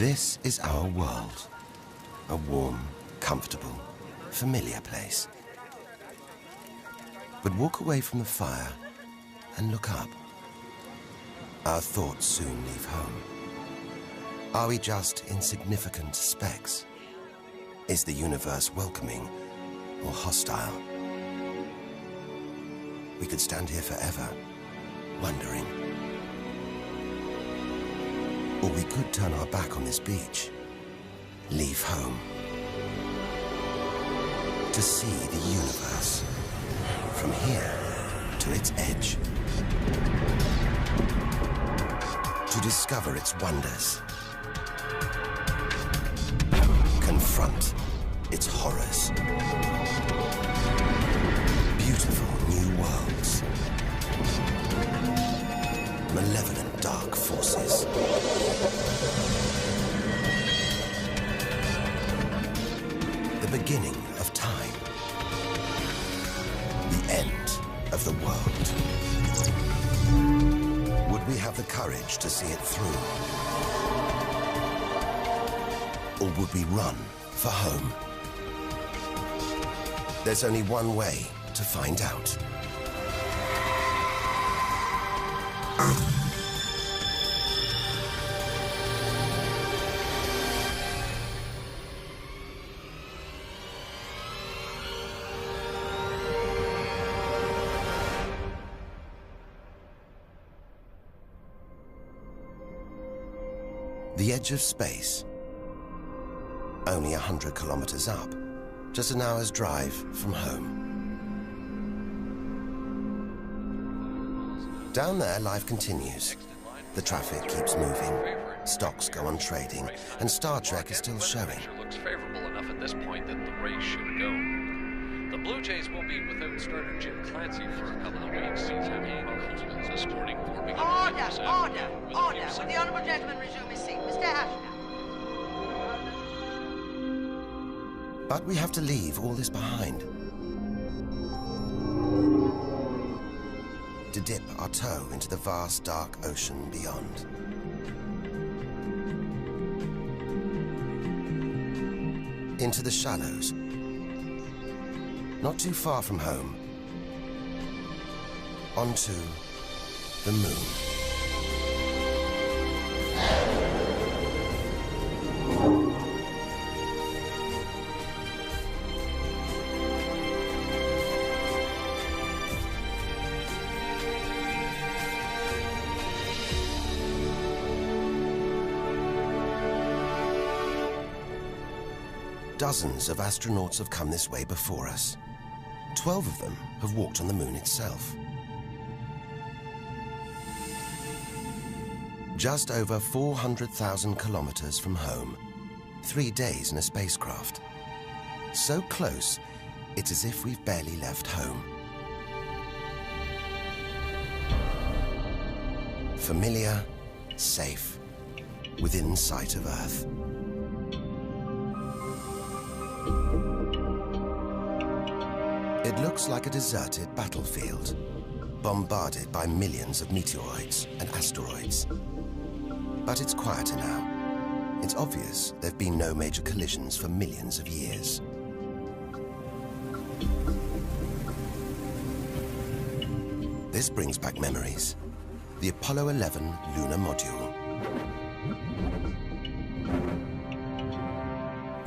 This is our world. A warm, comfortable, familiar place. But walk away from the fire and look up. Our thoughts soon leave home. Are we just insignificant specks? Is the universe welcoming or hostile? We could stand here forever, wondering. Or we could turn our back on this beach, leave home, to see the universe from here to its edge, to discover its wonders, confront its horrors. Beautiful new worlds, malevolent dark forces. The beginning of time, the end of the world. Would we have the courage to see it through? Or would we run for home? There's only one way to find out. The edge of space, only 100 kilometers up, just an hour's drive from home. Down there, life continues. The traffic keeps moving, stocks go on trading, and Star Trek is still showing. Looks favorable enough at this point that the race should go. The Blue Jays will be without starter Jim Clancy for a couple of weeks. Escorting warming up. Order! Will the honourable gentleman resume his seat? Mr. Ashton. But we have to leave all this behind. To dip our toe into the vast, dark ocean beyond. Into the shallows. Not too far from home. Onto the moon. Dozens of astronauts have come this way before us. 12 of them have walked on the moon itself. Just over 400,000 kilometers from home, 3 days in a spacecraft. So close, it's as if we've barely left home. Familiar, safe, within sight of Earth. It looks like a deserted battlefield, bombarded by millions of meteoroids and asteroids. But it's quieter now. It's obvious there have been no major collisions for millions of years. This brings back memories. The Apollo 11 lunar module.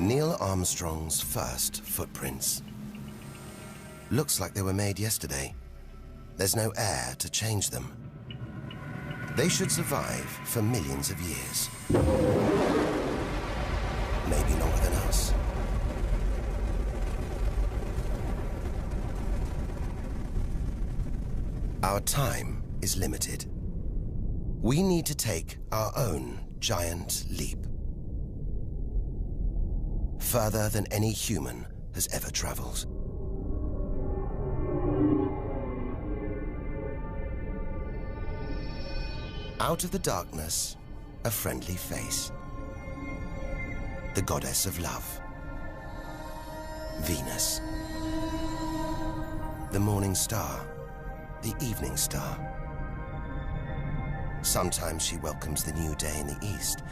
Neil Armstrong's first footprints. Looks like they were made yesterday. There's no air to change them. They should survive for millions of years. Maybe longer than us. Our time is limited. We need to take our own giant leap. Further than any human has ever traveled. Out of the darkness, a friendly face. The goddess of love. Venus. The morning star. The evening star. Sometimes she welcomes the new day in the east.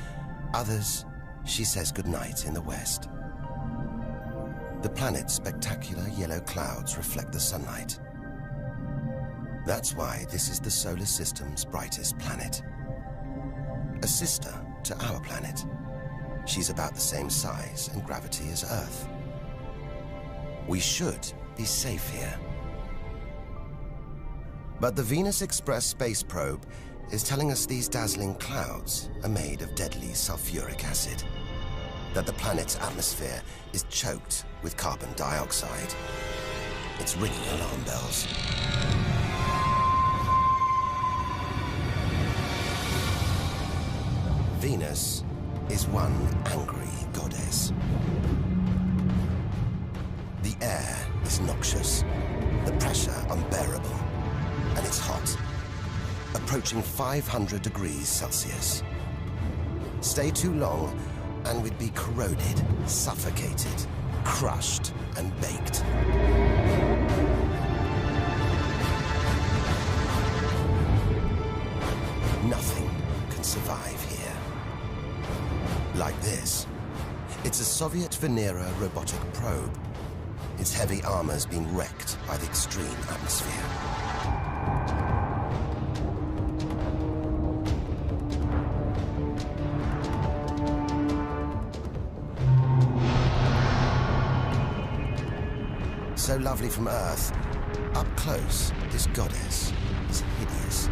Others, she says goodnight in the west. The planet's spectacular yellow clouds reflect the sunlight. That's why this is the solar system's brightest planet. A sister to our planet. She's about the same size and gravity as Earth. We should be safe here. But the Venus Express space probe is telling us these dazzling clouds are made of deadly sulfuric acid, that the planet's atmosphere is choked with carbon dioxide. It's ringing alarm bells. Venus is one angry goddess. The air is noxious, the pressure unbearable, and it's hot, approaching 500 degrees Celsius. Stay too long, and we'd be corroded, suffocated, crushed, and baked. Nothing can survive here. Like this. It's a Soviet Venera robotic probe. Its heavy armor's being wrecked by the extreme atmosphere. So lovely from Earth, up close, this goddess is hideous.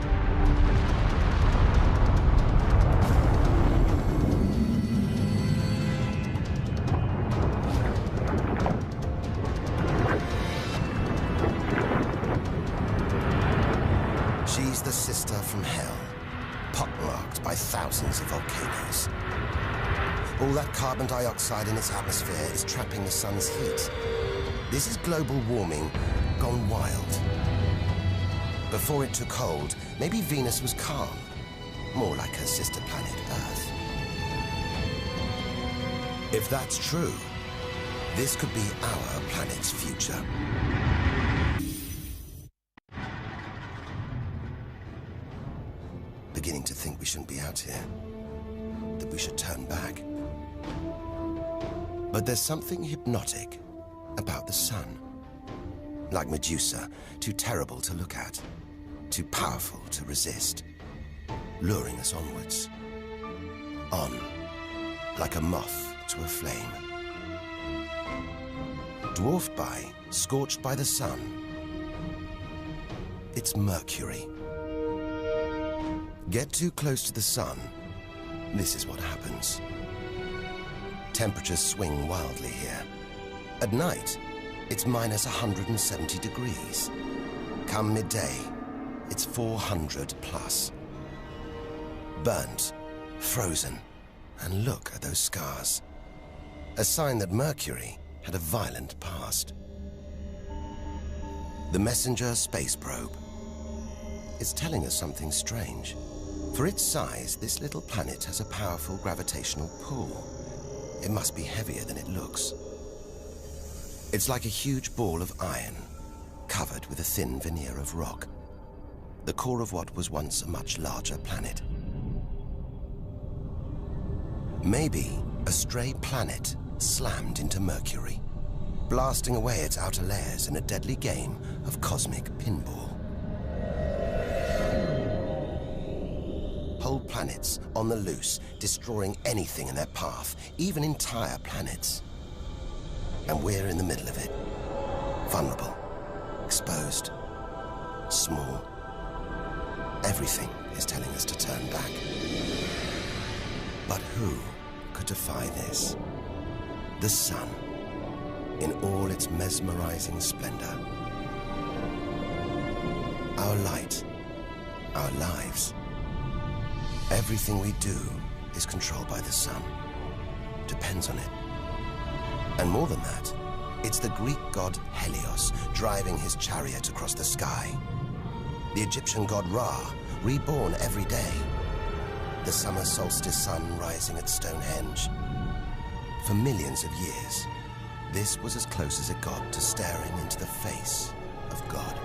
She's the sister from hell, pockmarked by thousands of volcanoes. All that carbon dioxide in its atmosphere is trapping the sun's heat. This is global warming gone wild. Before it took hold, maybe Venus was calm, more like her sister planet Earth. If that's true, this could be our planet's future. Beginning to think we shouldn't be out here, that we should turn back. But there's something hypnotic about the sun. Like Medusa, too terrible to look at, too powerful to resist, luring us onwards. On, like a moth to a flame. Dwarfed by, scorched by the sun, it's Mercury. Get too close to the sun, this is what happens. Temperatures swing wildly here. At night, it's minus 170 degrees. Come midday, it's 400 plus. Burnt, frozen, and look at those scars. A sign that Mercury had a violent past. The Messenger space probe. It's telling us something strange. For its size, this little planet has a powerful gravitational pull. It must be heavier than it looks. It's like a huge ball of iron, covered with a thin veneer of rock. The core of what was once a much larger planet. Maybe a stray planet slammed into Mercury, blasting away its outer layers in a deadly game of cosmic pinball. Whole planets on the loose, destroying anything in their path, even entire planets. And we're in the middle of it. Vulnerable, exposed, small. Everything is telling us to turn back. But who could defy this? The sun, in all its mesmerizing splendor. Our light, our lives. Everything we do is controlled by the sun. Depends on it. And more than that, it's the Greek god Helios driving his chariot across the sky. The Egyptian god Ra, reborn every day. The summer solstice sun rising at Stonehenge. For millions of years, this was as close as it got to staring into the face of God.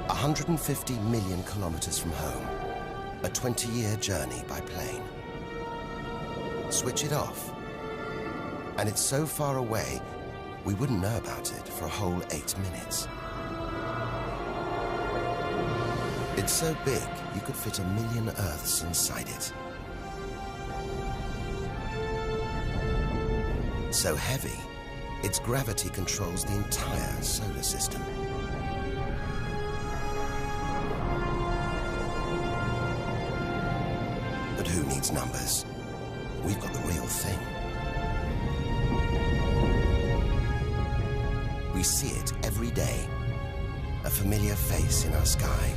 150 million kilometers from home, a 20-year journey by plane. Switch it off, and it's so far away, we wouldn't know about it for a whole 8 minutes. It's so big, you could fit 1 million Earths inside it. So heavy, its gravity controls the entire solar system. But who needs numbers? We've got the real thing. We see it every day, a familiar face in our sky.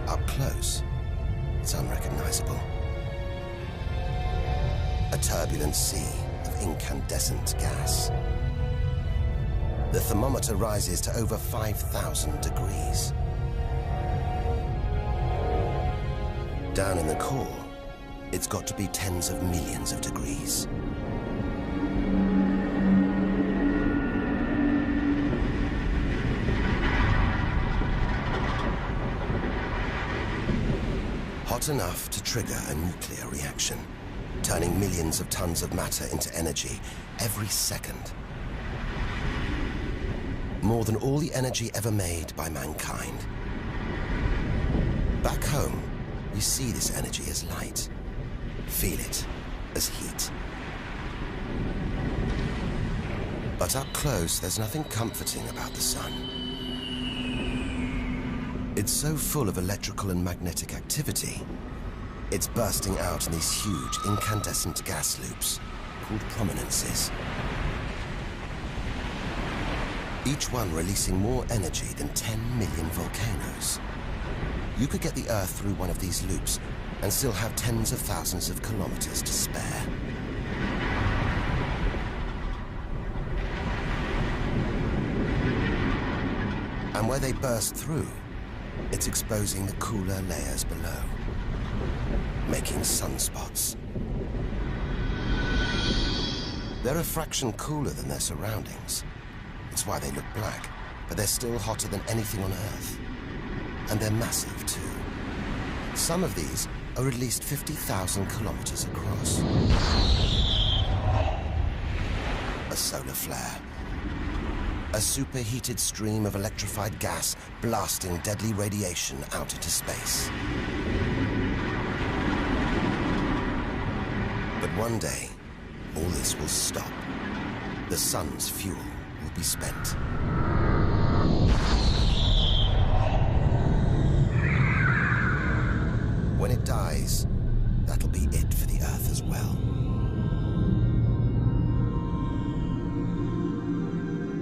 Up close, it's unrecognizable. A turbulent sea of incandescent gas. The thermometer rises to over 5,000 degrees. Down in the core, it's got to be tens of millions of degrees. Hot enough to trigger a nuclear reaction, turning millions of tons of matter into energy every second. More than all the energy ever made by mankind. Back home, we see this energy as light, feel it as heat. But up close, there's nothing comforting about the sun. It's so full of electrical and magnetic activity, it's bursting out in these huge incandescent gas loops called prominences. Each one releasing more energy than 10 million volcanoes. You could get the Earth through one of these loops and still have tens of thousands of kilometers to spare. And where they burst through, it's exposing the cooler layers below, making sunspots. They're a fraction cooler than their surroundings. It's why they look black, but they're still hotter than anything on Earth. And they're massive, too. Some of these are at least 50,000 kilometers across. A solar flare. A superheated stream of electrified gas blasting deadly radiation out into space. But one day, all this will stop. The sun's fuel will be spent. When it dies, that'll be it for the Earth as well.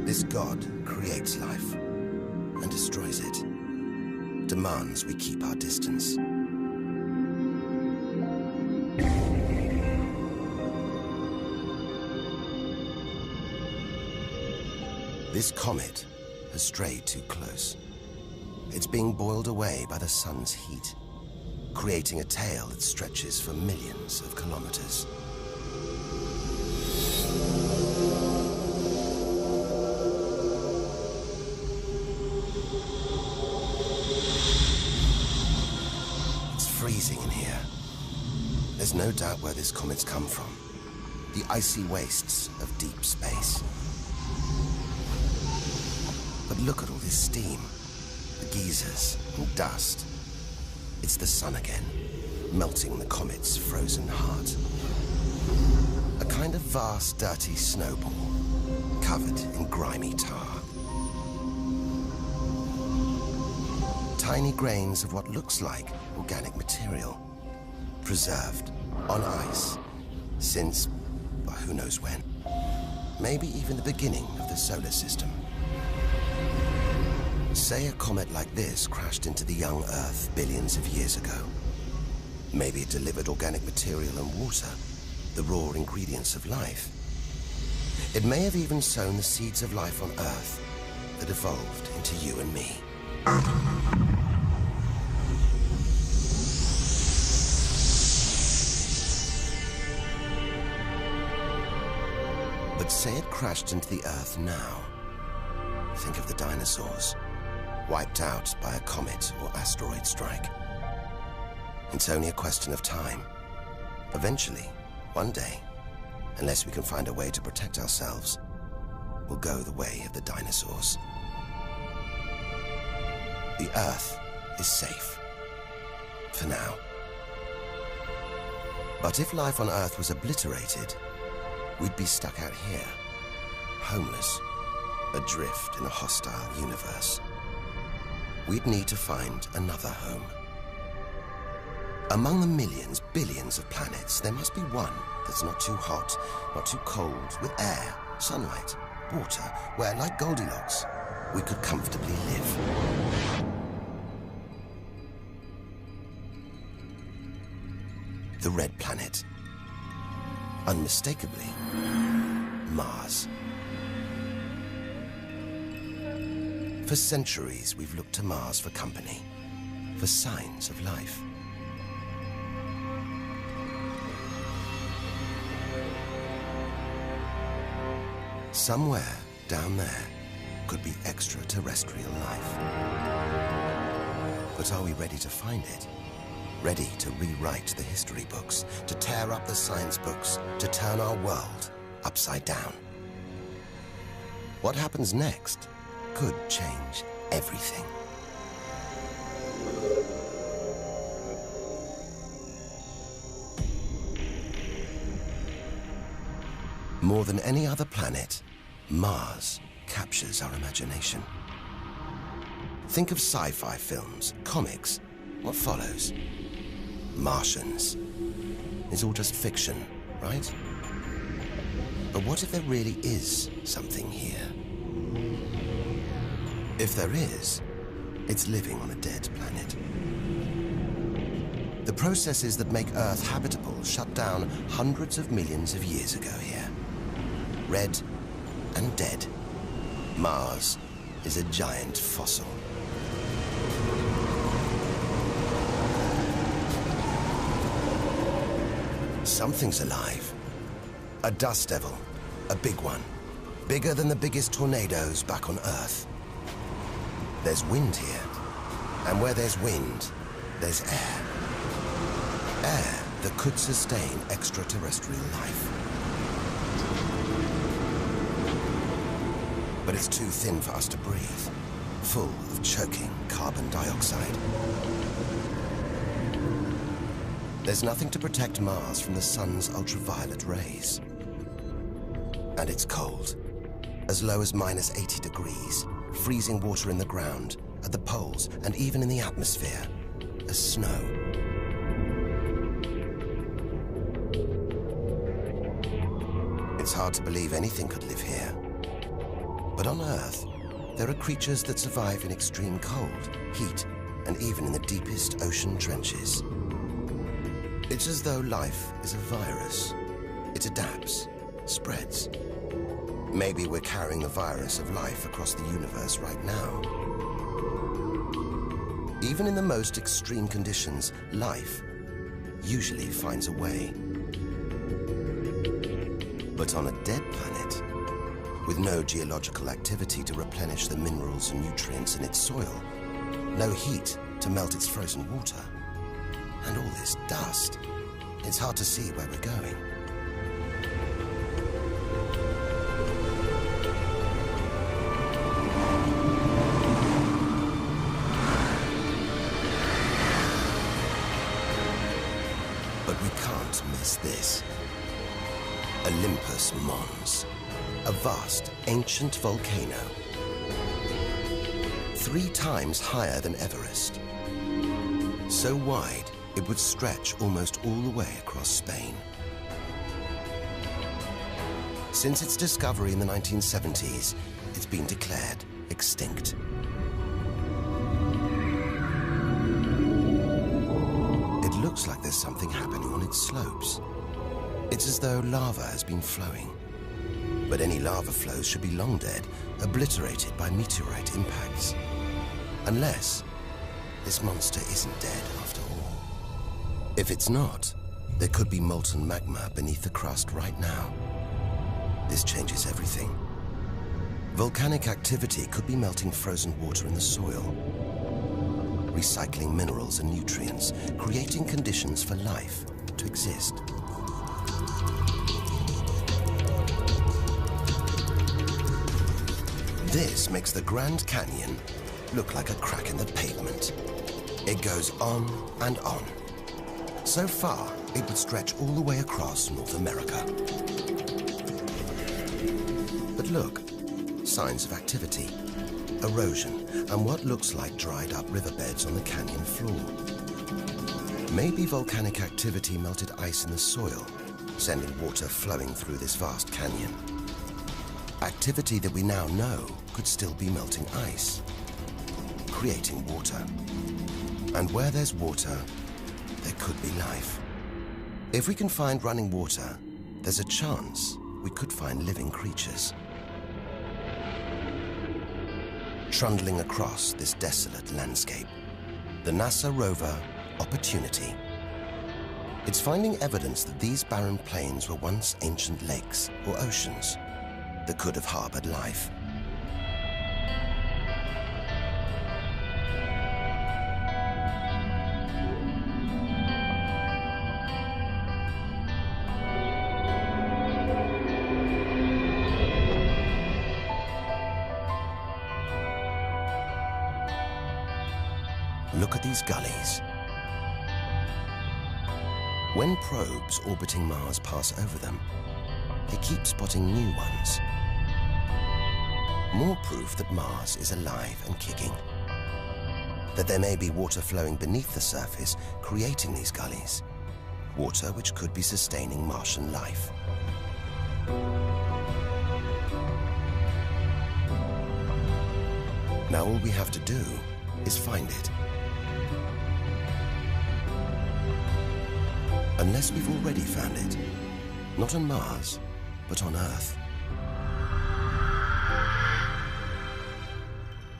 This God creates life and destroys it, demands we keep our distance. This comet has strayed too close. It's being boiled away by the sun's heat, creating a tail that stretches for millions of kilometers. It's freezing in here. There's no doubt where this comet's come from. The icy wastes of deep space. But look at all this steam, the geysers and dust. It's the sun again, melting the comet's frozen heart. A kind of vast, dirty snowball, covered in grimy tar. Tiny grains of what looks like organic material, preserved on ice since, well, who knows when. Maybe even the beginning of the solar system. Say a comet like this crashed into the young Earth billions of years ago. Maybe it delivered organic material and water, the raw ingredients of life. It may have even sown the seeds of life on Earth that evolved into you and me. But say it crashed into the Earth now. Think of the dinosaurs, wiped out by a comet or asteroid strike. It's only a question of time. Eventually, one day, unless we can find a way to protect ourselves, we'll go the way of the dinosaurs. The Earth is safe. For now. But if life on Earth was obliterated, we'd be stuck out here, homeless, adrift in a hostile universe. We'd need to find another home. Among the millions, billions of planets, there must be one that's not too hot, not too cold, with air, sunlight, water, where, like Goldilocks, we could comfortably live. The Red Planet. Unmistakably, Mars. For centuries, we've looked to Mars for company, for signs of life. Somewhere down there could be extraterrestrial life. But are we ready to find it? Ready to rewrite the history books, to tear up the science books, to turn our world upside down? What happens next could change everything. More than any other planet, Mars captures our imagination. Think of sci-fi films, comics. What follows? Martians. It's all just fiction, right? But what if there really is something here? If there is, it's living on a dead planet. The processes that make Earth habitable shut down hundreds of millions of years ago here. Red and dead, Mars is a giant fossil. Something's alive. A dust devil, a big one. Bigger than the biggest tornadoes back on Earth. There's wind here, and where there's wind, there's air. Air that could sustain extraterrestrial life. But it's too thin for us to breathe, full of choking carbon dioxide. There's nothing to protect Mars from the sun's ultraviolet rays. And it's cold, as low as -80 degrees, freezing water in the ground, at the poles, and even in the atmosphere, as snow. It's hard to believe anything could live here. But on Earth, there are creatures that survive in extreme cold, heat, and even in the deepest ocean trenches. It's as though life is a virus. It adapts, spreads. Maybe we're carrying the virus of life across the universe right now. Even in the most extreme conditions, life usually finds a way. But on a dead planet, with no geological activity to replenish the minerals and nutrients in its soil, no heat to melt its frozen water, and all this dust, it's hard to see where we're going. But we can't miss this. Olympus Mons, a vast, ancient volcano, 3 times higher than Everest. So wide, it would stretch almost all the way across Spain. Since its discovery in the 1970s, it's been declared extinct. It looks like there's something happening on its slopes. It's as though lava has been flowing. But any lava flows should be long dead, obliterated by meteorite impacts. Unless this monster isn't dead after all. If it's not, there could be molten magma beneath the crust right now. This changes everything. Volcanic activity could be melting frozen water in the soil. recycling minerals and nutrients, creating conditions for life to exist. This makes the Grand Canyon look like a crack in the pavement. It goes on and on. So far, it would stretch all the way across North America. But look, signs of activity, erosion, and what looks like dried up riverbeds on the canyon floor. Maybe volcanic activity melted ice in the soil, sending water flowing through this vast canyon. Activity that we now know could still be melting ice, creating water. And where there's water, there could be life. If we can find running water, there's a chance we could find living creatures. Trundling across this desolate landscape, the NASA rover Opportunity. It's finding evidence that these barren plains were once ancient lakes or oceans that could have harbored life. Look at these gullies. When probes orbiting Mars pass over them, they keep spotting new ones. More proof that Mars is alive and kicking. That there may be water flowing beneath the surface, creating these gullies. Water which could be sustaining Martian life. Now all we have to do is find it. Unless we've already found it. Not on Mars, but on Earth.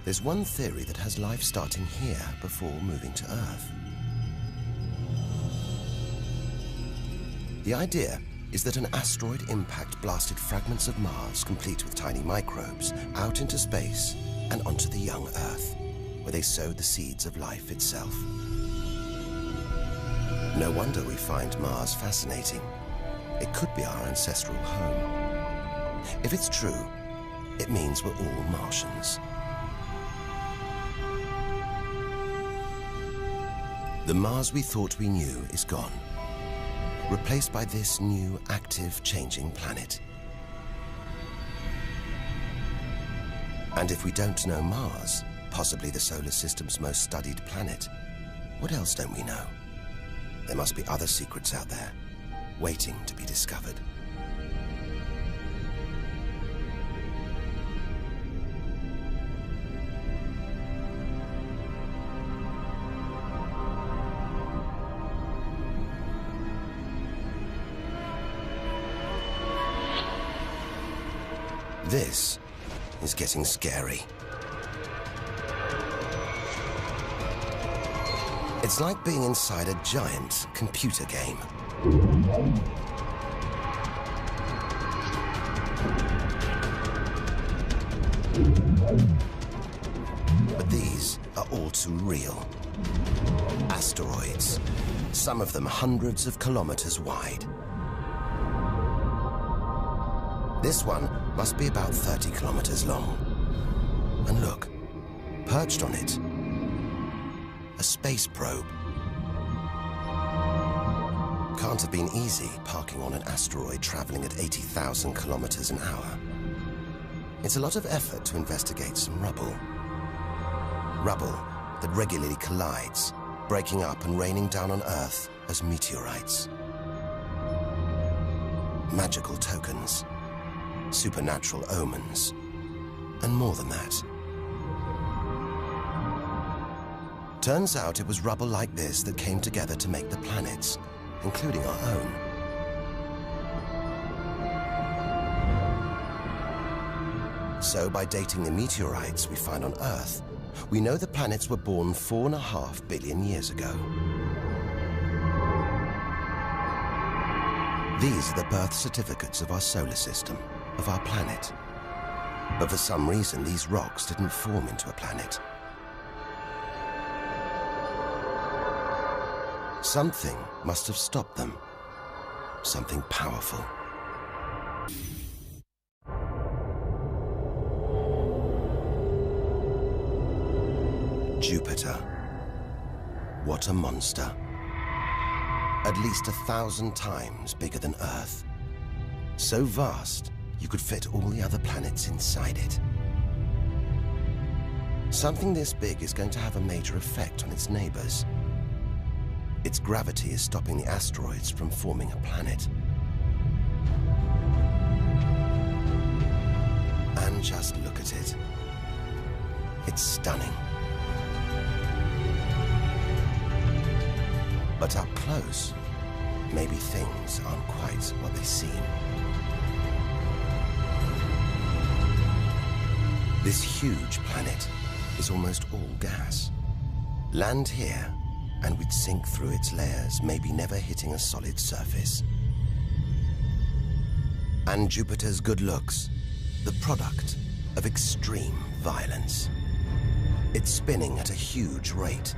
There's one theory that has life starting here before moving to Earth. The idea is that an asteroid impact blasted fragments of Mars, complete with tiny microbes, out into space and onto the young Earth, where they sowed the seeds of life itself. No wonder we find Mars fascinating. It could be our ancestral home. If it's true, it means we're all Martians. The Mars we thought we knew is gone, replaced by this new, active, changing planet. And if we don't know Mars, possibly the solar system's most studied planet, what else don't we know? There must be other secrets out there, waiting to be discovered. This is getting scary. It's like being inside a giant computer game. But these are all too real. Asteroids, some of them hundreds of kilometers wide. This one must be about 30 kilometers long. And look, perched on it, a space probe. Can't have been easy parking on an asteroid traveling at 80,000 kilometers an hour. It's a lot of effort to investigate some rubble. Rubble that regularly collides, breaking up and raining down on Earth as meteorites. Magical tokens, supernatural omens, and more than that. Turns out it was rubble like this that came together to make the planets, including our own. So by dating the meteorites we find on Earth, we know the planets were born 4.5 billion years ago. These are the birth certificates of our solar system, of our planet. But for some reason, these rocks didn't form into a planet. Something must have stopped them. Something powerful. Jupiter. What a monster. At least 1,000 times bigger than Earth. So vast, you could fit all the other planets inside it. Something this big is going to have a major effect on its neighbors. Its gravity is stopping the asteroids from forming a planet. And just look at it. It's stunning. But up close, maybe things aren't quite what they seem. This huge planet is almost all gas. Land here, and we'd sink through its layers, maybe never hitting a solid surface. And Jupiter's good looks, the product of extreme violence. It's spinning at a huge rate,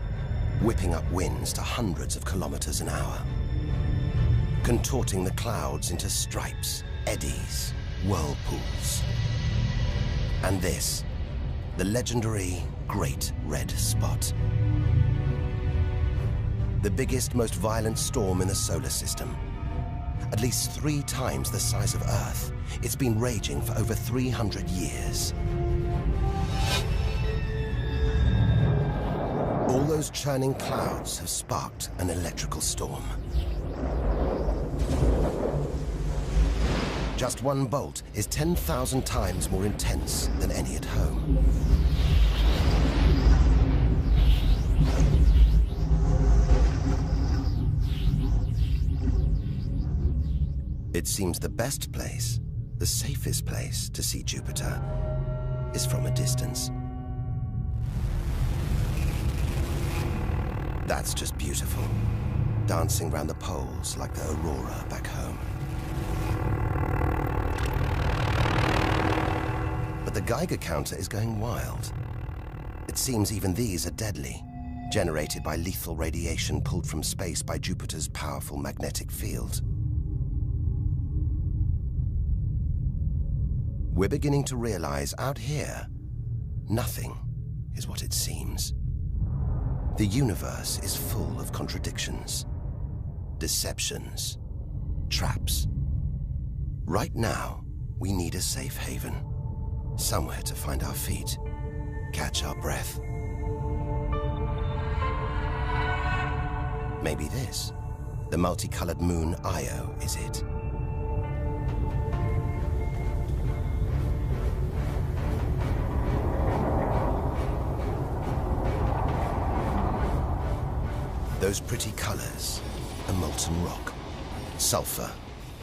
whipping up winds to hundreds of kilometers an hour, contorting the clouds into stripes, eddies, whirlpools. And this, the legendary Great Red Spot. The biggest, most violent storm in the solar system. At least 3 times the size of Earth. It's been raging for over 300 years. All those churning clouds have sparked an electrical storm. Just one bolt is 10,000 times more intense than any at home. It seems the best place, the safest place to see Jupiter is from a distance. That's just beautiful, dancing round the poles like the aurora back home. But the Geiger counter is going wild. It seems even these are deadly, generated by lethal radiation pulled from space by Jupiter's powerful magnetic field. We're beginning to realize out here, nothing is what it seems. The universe is full of contradictions, deceptions, traps. Right now, we need a safe haven, somewhere to find our feet, catch our breath. Maybe this, the multicolored moon Io, is it? Those pretty colors, a molten rock, sulfur,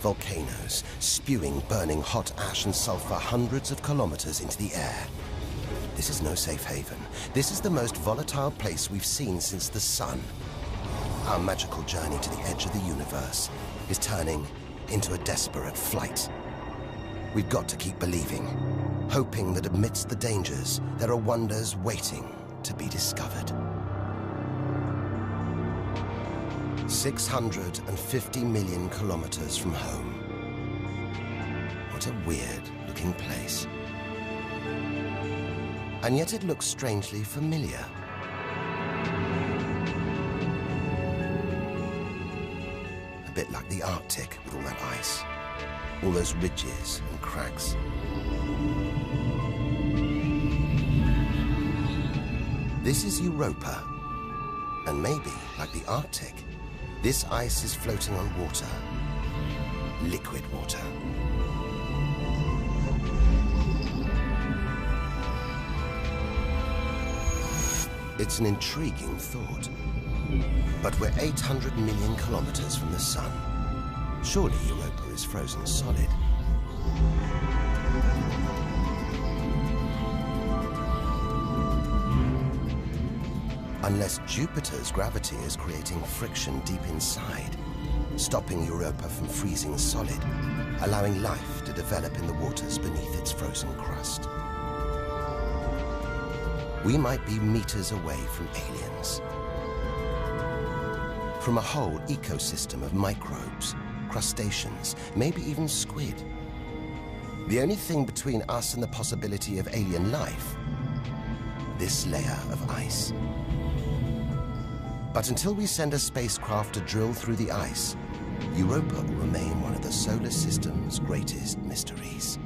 volcanoes, spewing burning hot ash and sulfur hundreds of kilometers into the air. This is no safe haven. This is the most volatile place we've seen since the sun. Our magical journey to the edge of the universe is turning into a desperate flight. We've got to keep believing, hoping that amidst the dangers, there are wonders waiting to be discovered. 650 million kilometers from home. What a weird-looking place. And yet it looks strangely familiar. A bit like the Arctic with all that ice. All those ridges and cracks. This is Europa. And maybe, like the Arctic, this ice is floating on water, liquid water. It's an intriguing thought. But we're 800 million kilometers from the sun. Surely Europa is frozen solid. Unless Jupiter's gravity is creating friction deep inside, stopping Europa from freezing solid, allowing life to develop in the waters beneath its frozen crust. We might be meters away from aliens, from a whole ecosystem of microbes, crustaceans, maybe even squid. The only thing between us and the possibility of alien life, this layer of ice. But until we send a spacecraft to drill through the ice, Europa will remain one of the solar system's greatest mysteries.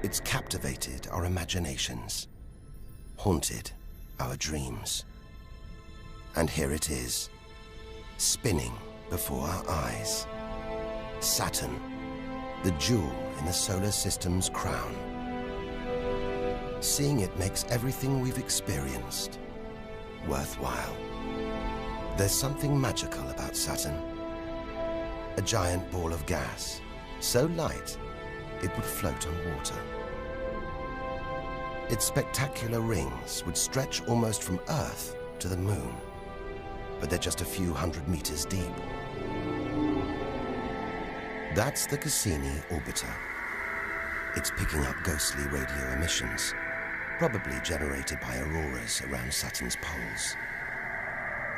It's captivated our imaginations, haunted our dreams. And here it is, spinning before our eyes. Saturn, the jewel in the solar system's crown. Seeing it makes everything we've experienced worthwhile. There's something magical about Saturn. A giant ball of gas, so light it would float on water. Its spectacular rings would stretch almost from Earth to the Moon, but they're just a few hundred meters deep. That's the Cassini orbiter. It's picking up ghostly radio emissions, probably generated by auroras around Saturn's poles.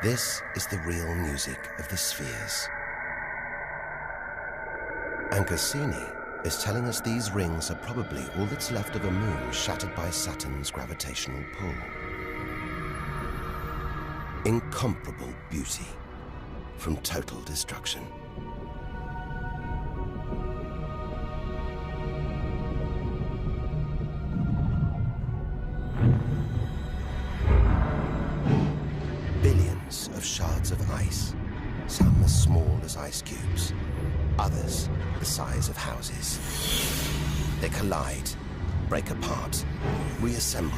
This is the real music of the spheres. And Cassini is telling us these rings are probably all that's left of a moon shattered by Saturn's gravitational pull. Incomparable beauty from total destruction. Billions of shards of ice, some as small as ice cubes, others the size of houses. They collide, break apart, reassemble.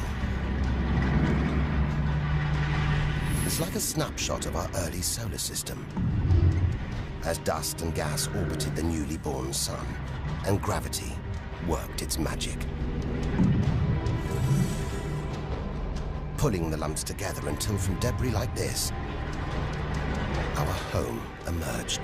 It's like a snapshot of our early solar system, as dust and gas orbited the newly born sun, and gravity worked its magic, pulling the lumps together until from debris like this, our home emerged.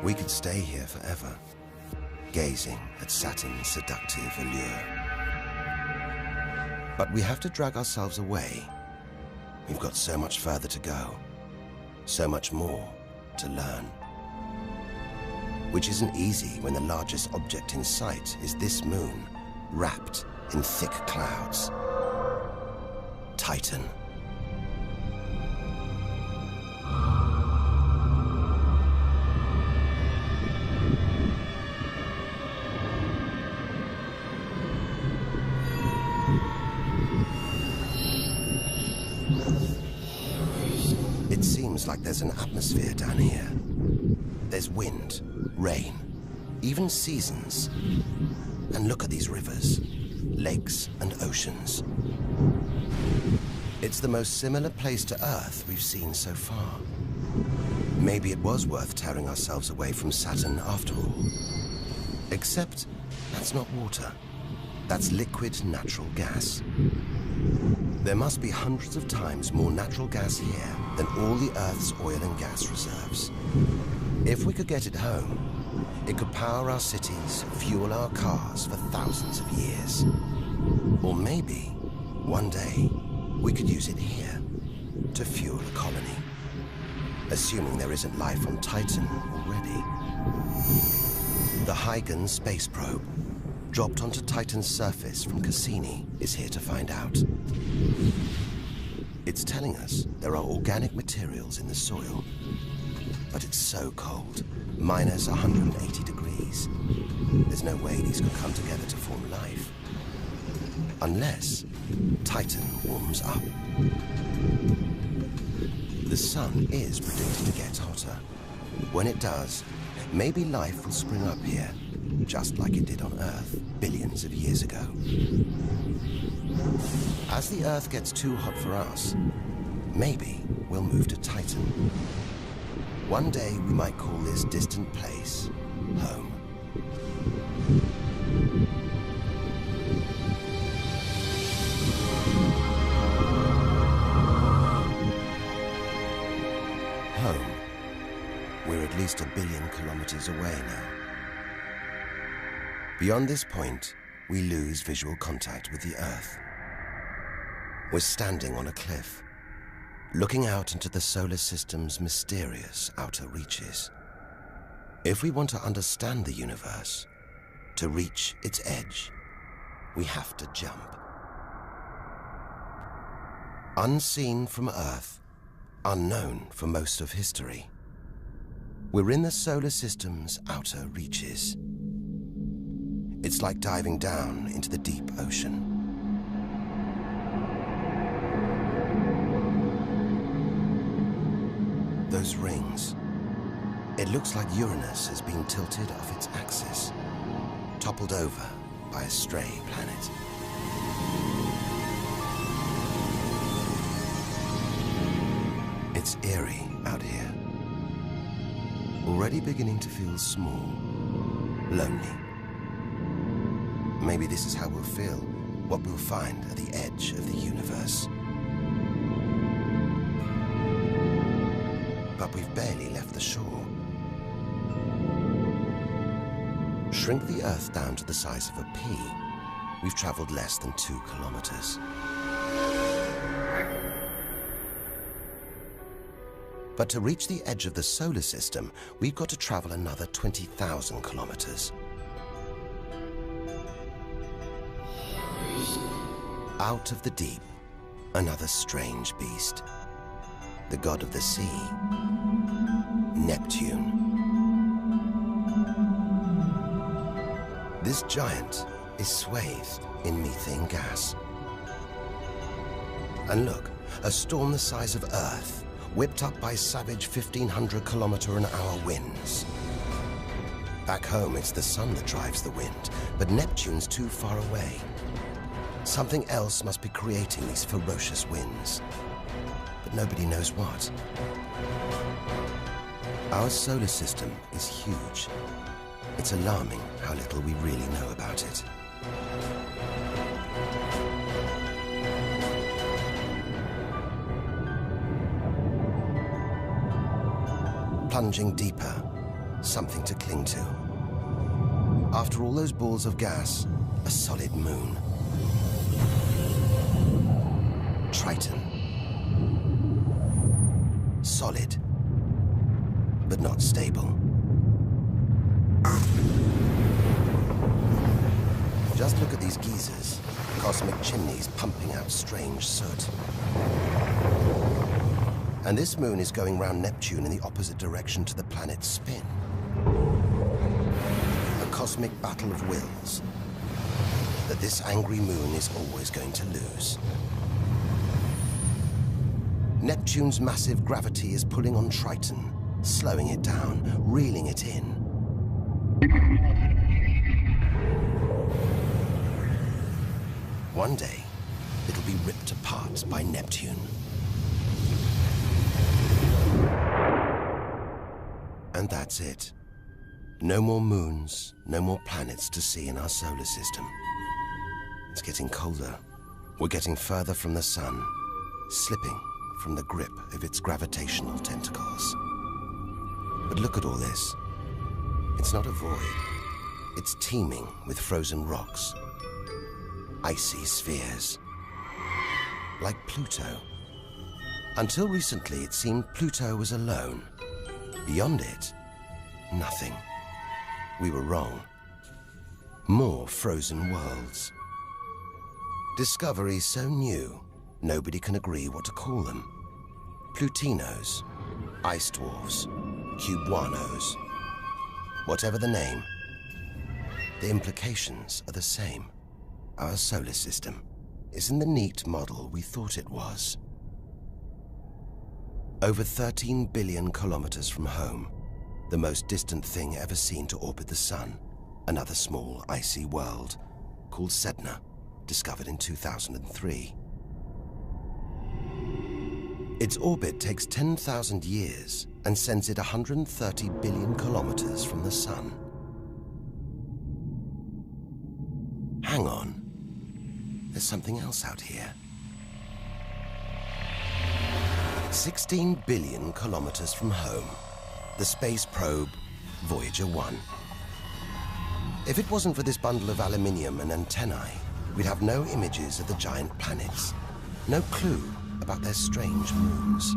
We could stay here forever, gazing at Saturn's seductive allure. But we have to drag ourselves away. We've got so much further to go, so much more to learn. Which isn't easy when the largest object in sight is this moon, wrapped in thick clouds. Titan. It seems like there's an atmosphere down here. There's wind, rain, even seasons. And look at these rivers, lakes and oceans. It's the most similar place to Earth we've seen so far. Maybe it was worth tearing ourselves away from Saturn after all. Except that's not water. That's liquid natural gas. There must be hundreds of times more natural gas here than all the Earth's oil and gas reserves. If we could get it home, it could power our cities, fuel our cars for thousands of years. Or maybe, one day, we could use it here to fuel a colony. Assuming there isn't life on Titan already. The Huygens space probe, dropped onto Titan's surface from Cassini, is here to find out. It's telling us there are organic materials in the soil, but it's so cold, minus 180 degrees. There's no way these could come together to form life. Unless Titan warms up. The sun is predicted to get hotter. When it does, maybe life will spring up here, just like it did on Earth billions of years ago. As the Earth gets too hot for us, maybe we'll move to Titan. One day we might call this distant place home. Home. We're at least 1 billion kilometers away now. Beyond this point, we lose visual contact with the Earth. We're standing on a cliff, looking out into the solar system's mysterious outer reaches. If we want to understand the universe, to reach its edge, we have to jump. Unseen from Earth, unknown for most of history, we're in the solar system's outer reaches. It's like diving down into the deep ocean. Those rings. It looks like Uranus has been tilted off its axis, toppled over by a stray planet. It's eerie out here. Already beginning to feel small, lonely. Maybe this is how we'll feel, what we'll find at the edge of the universe. But we've barely left the shore. Shrink the Earth down to the size of a pea. We've traveled less than 2 kilometers. But to reach the edge of the solar system, we've got to travel another 20,000 kilometers. Out of the deep, another strange beast. The god of the sea, Neptune. This giant is swathed in methane gas. And look, a storm the size of Earth, whipped up by savage 1,500-kilometer-an-hour winds. Back home, it's the sun that drives the wind, but Neptune's too far away. Something else must be creating these ferocious winds, but nobody knows what. Our solar system is huge. It's alarming how little we really know about it. Plunging deeper, something to cling to. After all those balls of gas, a solid moon. Triton. Solid, but not stable. Just look at these geysers, cosmic chimneys pumping out strange soot. And this moon is going round Neptune in the opposite direction to the planet's spin. A cosmic battle of wills that this angry moon is always going to lose. Neptune's massive gravity is pulling on Triton, slowing it down, reeling it in. One day, it'll be ripped apart by Neptune. And that's it. No more moons, no more planets to see in our solar system. It's getting colder. We're getting further from the sun, slipping from the grip of its gravitational tentacles. But look at all this. It's not a void. It's teeming with frozen rocks, icy spheres, like Pluto. Until recently, it seemed Pluto was alone. Beyond it, nothing. We were wrong. More frozen worlds. Discoveries so new, nobody can agree what to call them. Plutinos, ice dwarfs, cubanos. Whatever the name, the implications are the same. Our solar system isn't the neat model we thought it was. Over 13 billion kilometers from home, the most distant thing ever seen to orbit the sun, another small icy world called Sedna, discovered in 2003. Its orbit takes 10,000 years and sends it 130 billion kilometers from the Sun. Hang on. There's something else out here. 16 billion kilometers from home, the space probe Voyager 1. If it wasn't for this bundle of aluminium and antennae, we'd have no images of the giant planets, no clue about their strange moons.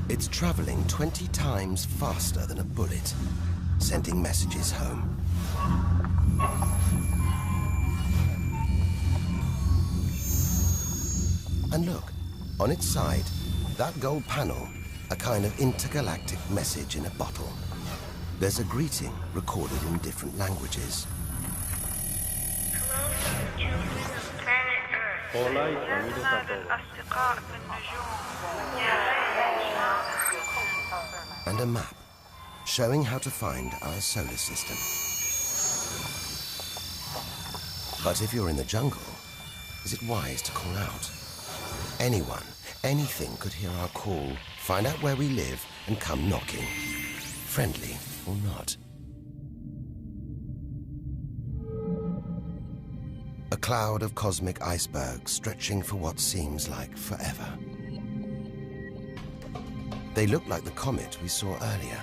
It's traveling 20 times faster than a bullet, sending messages home. And look, on its side, that gold panel, a kind of intergalactic message in a bottle. There's a greeting recorded in different languages. And a map showing how to find our solar system. But if you're in the jungle, is it wise to call out? Anyone, anything could hear our call, find out where we live, and come knocking. Friendly or not. A cloud of cosmic icebergs stretching for what seems like forever. They look like the comet we saw earlier.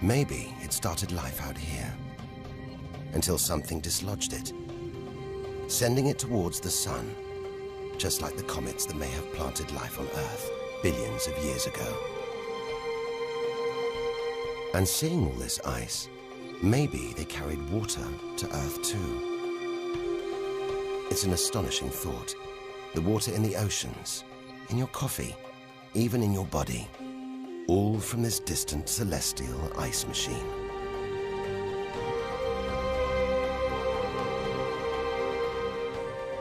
Maybe it started life out here, until something dislodged it, sending it towards the Sun, just like the comets that may have planted life on Earth billions of years ago. And seeing all this ice, maybe they carried water to Earth too. It's an astonishing thought. The water in the oceans, in your coffee, even in your body, all from this distant celestial ice machine.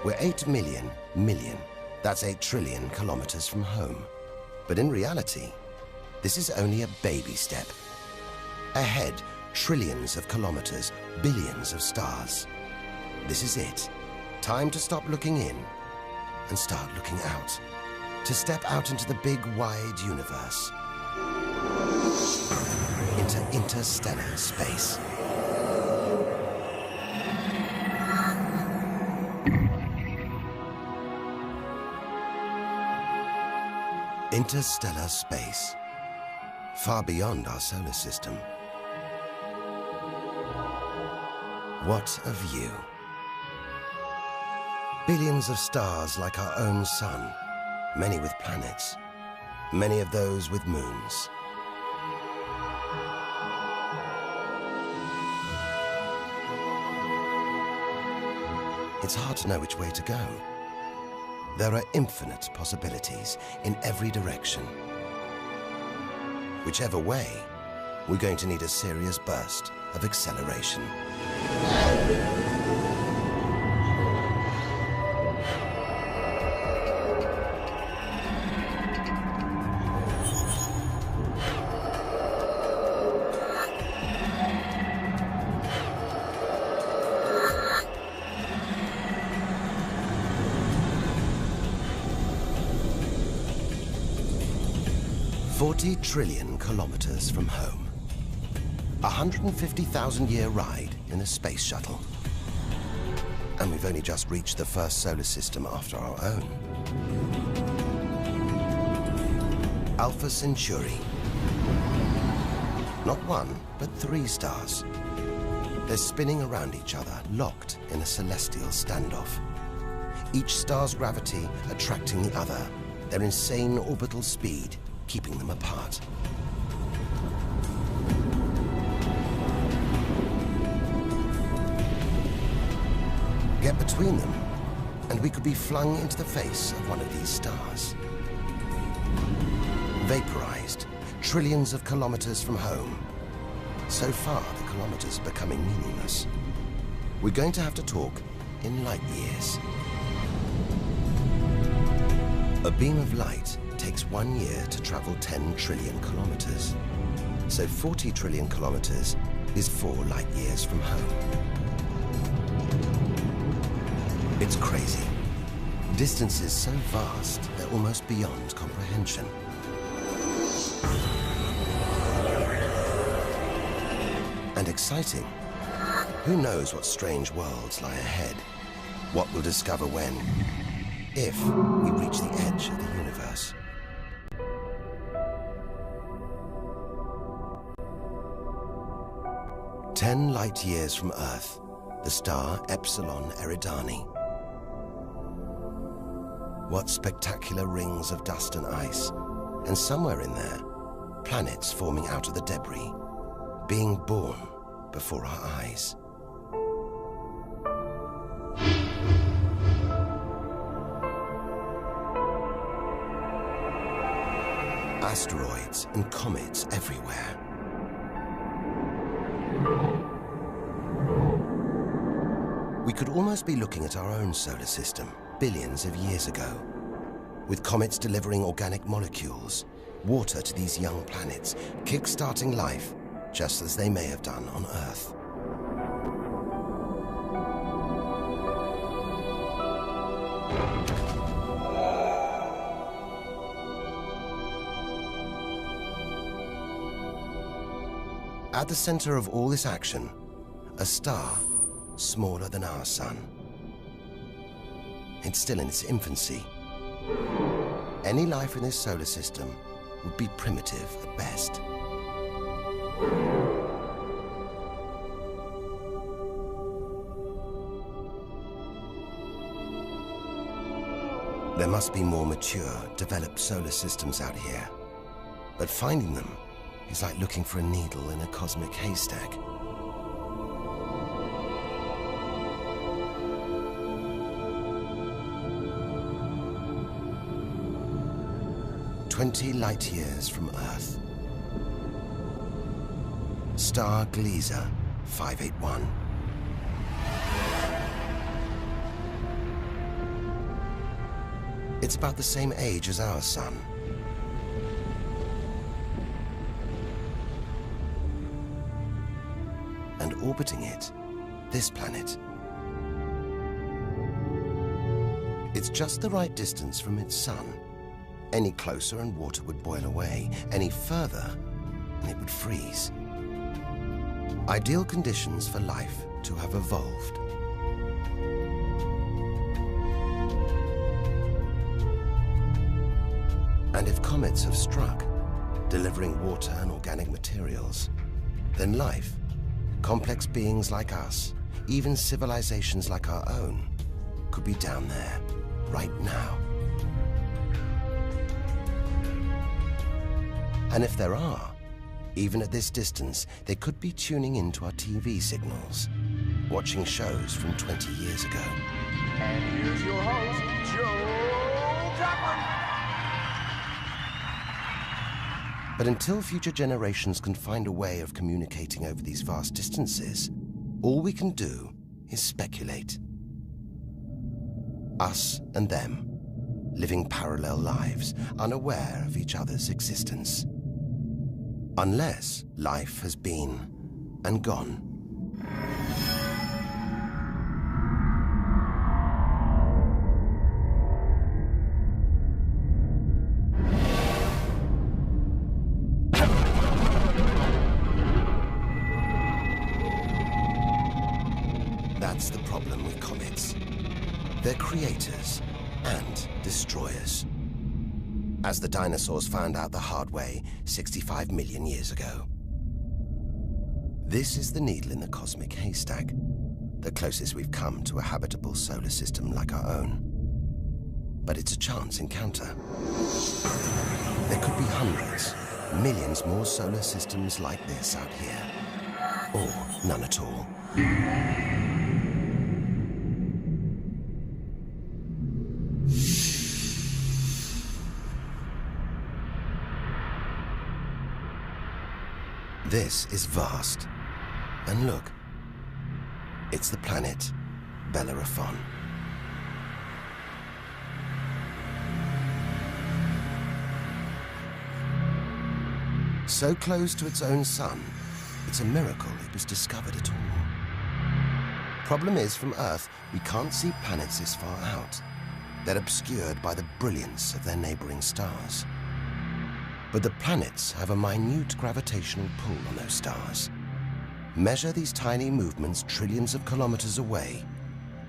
We're 8 million, that's 8 trillion kilometers from home. But in reality, this is only a baby step. Ahead, trillions of kilometers, billions of stars. This is it. Time to stop looking in and start looking out. To step out into the big, wide universe. Into interstellar space. Interstellar space. Far beyond our solar system. What a view. Billions of stars like our own sun, many with planets, many of those with moons. It's hard to know which way to go. There are infinite possibilities in every direction. Whichever way, we're going to need a serious burst of acceleration. $40 trillion kilometers from home. 150,000-year ride in a space shuttle. And we've only just reached the first solar system after our own. Alpha Centauri. Not one, but 3 stars. They're spinning around each other, locked in a celestial standoff. Each star's gravity attracting the other, their insane orbital speed keeping them apart. Get between them, and we could be flung into the face of one of these stars. Vaporized, trillions of kilometers from home. So far, the kilometers are becoming meaningless. We're going to have to talk in light years. A beam of light takes 1 year to travel 10 trillion kilometers. So 40 trillion kilometers is 4 light years from home. It's crazy. Distances so vast, they're almost beyond comprehension. And exciting. Who knows what strange worlds lie ahead? What we'll discover when, if we reach the edge of the universe. "10 light years from Earth, the star Epsilon Eridani. What spectacular rings of dust and ice, and somewhere in there, planets forming out of the debris, being born before our eyes. Asteroids and comets everywhere. We could almost be looking at our own solar system, billions of years ago, with comets delivering organic molecules, water to these young planets, kick-starting life, just as they may have done on Earth. At the center of all this action, a star smaller than our sun. It's still in its infancy. Any life in this solar system would be primitive at best. There must be more mature, developed solar systems out here. But finding them is like looking for a needle in a cosmic haystack. "20 light years from Earth. Star Gliese 581. It's about the same age as our sun. And orbiting it, this planet. It's just the right distance from its sun. Any closer and water would boil away. Any further, and it would freeze. Ideal conditions for life to have evolved. And if comets have struck, delivering water and organic materials, then life, complex beings like us, even civilizations like our own, could be down there, right now. And if there are, even at this distance, they could be tuning into our TV signals, watching shows from 20 years ago. And here's your host, Joe Jackman. But until future generations can find a way of communicating over these vast distances, all we can do is speculate. Us and them, living parallel lives, unaware of each other's existence. Unless life has been and gone. That's the problem with comets. They're creators and destroyers. As the dinosaurs found out the hard way 65 million years ago. This is the needle in the cosmic haystack, the closest we've come to a habitable solar system like our own. But it's a chance encounter. There could be hundreds, millions more solar systems like this out here. Or none at all. This is vast. And look, it's the planet Bellerophon. So close to its own sun, it's a miracle it was discovered at all. Problem is, from Earth, we can't see planets this far out. They're obscured by the brilliance of their neighboring stars. But the planets have a minute gravitational pull on those stars. Measure these tiny movements trillions of kilometers away,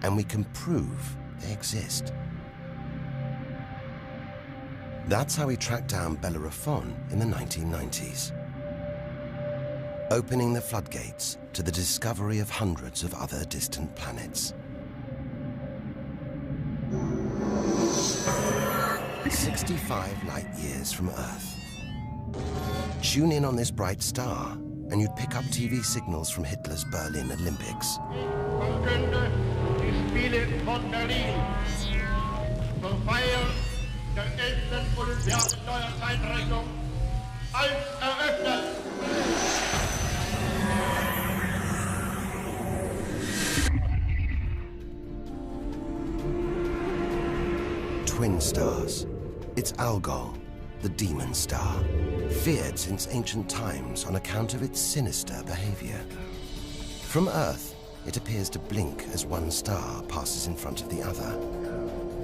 and we can prove they exist. That's how we tracked down Bellerophon in the 1990s, opening the floodgates to the discovery of hundreds of other distant planets. 65 light years from Earth. Tune in on this bright star, and you'd pick up TV signals from Hitler's Berlin Olympics. Verkünde die Spiele von Berlin zur Feier der 11. Olympiade neuer Zeitrechnung als eröffnet. Twin stars. It's Algol, the demon star, feared since ancient times on account of its sinister behavior. From Earth, it appears to blink as one star passes in front of the other.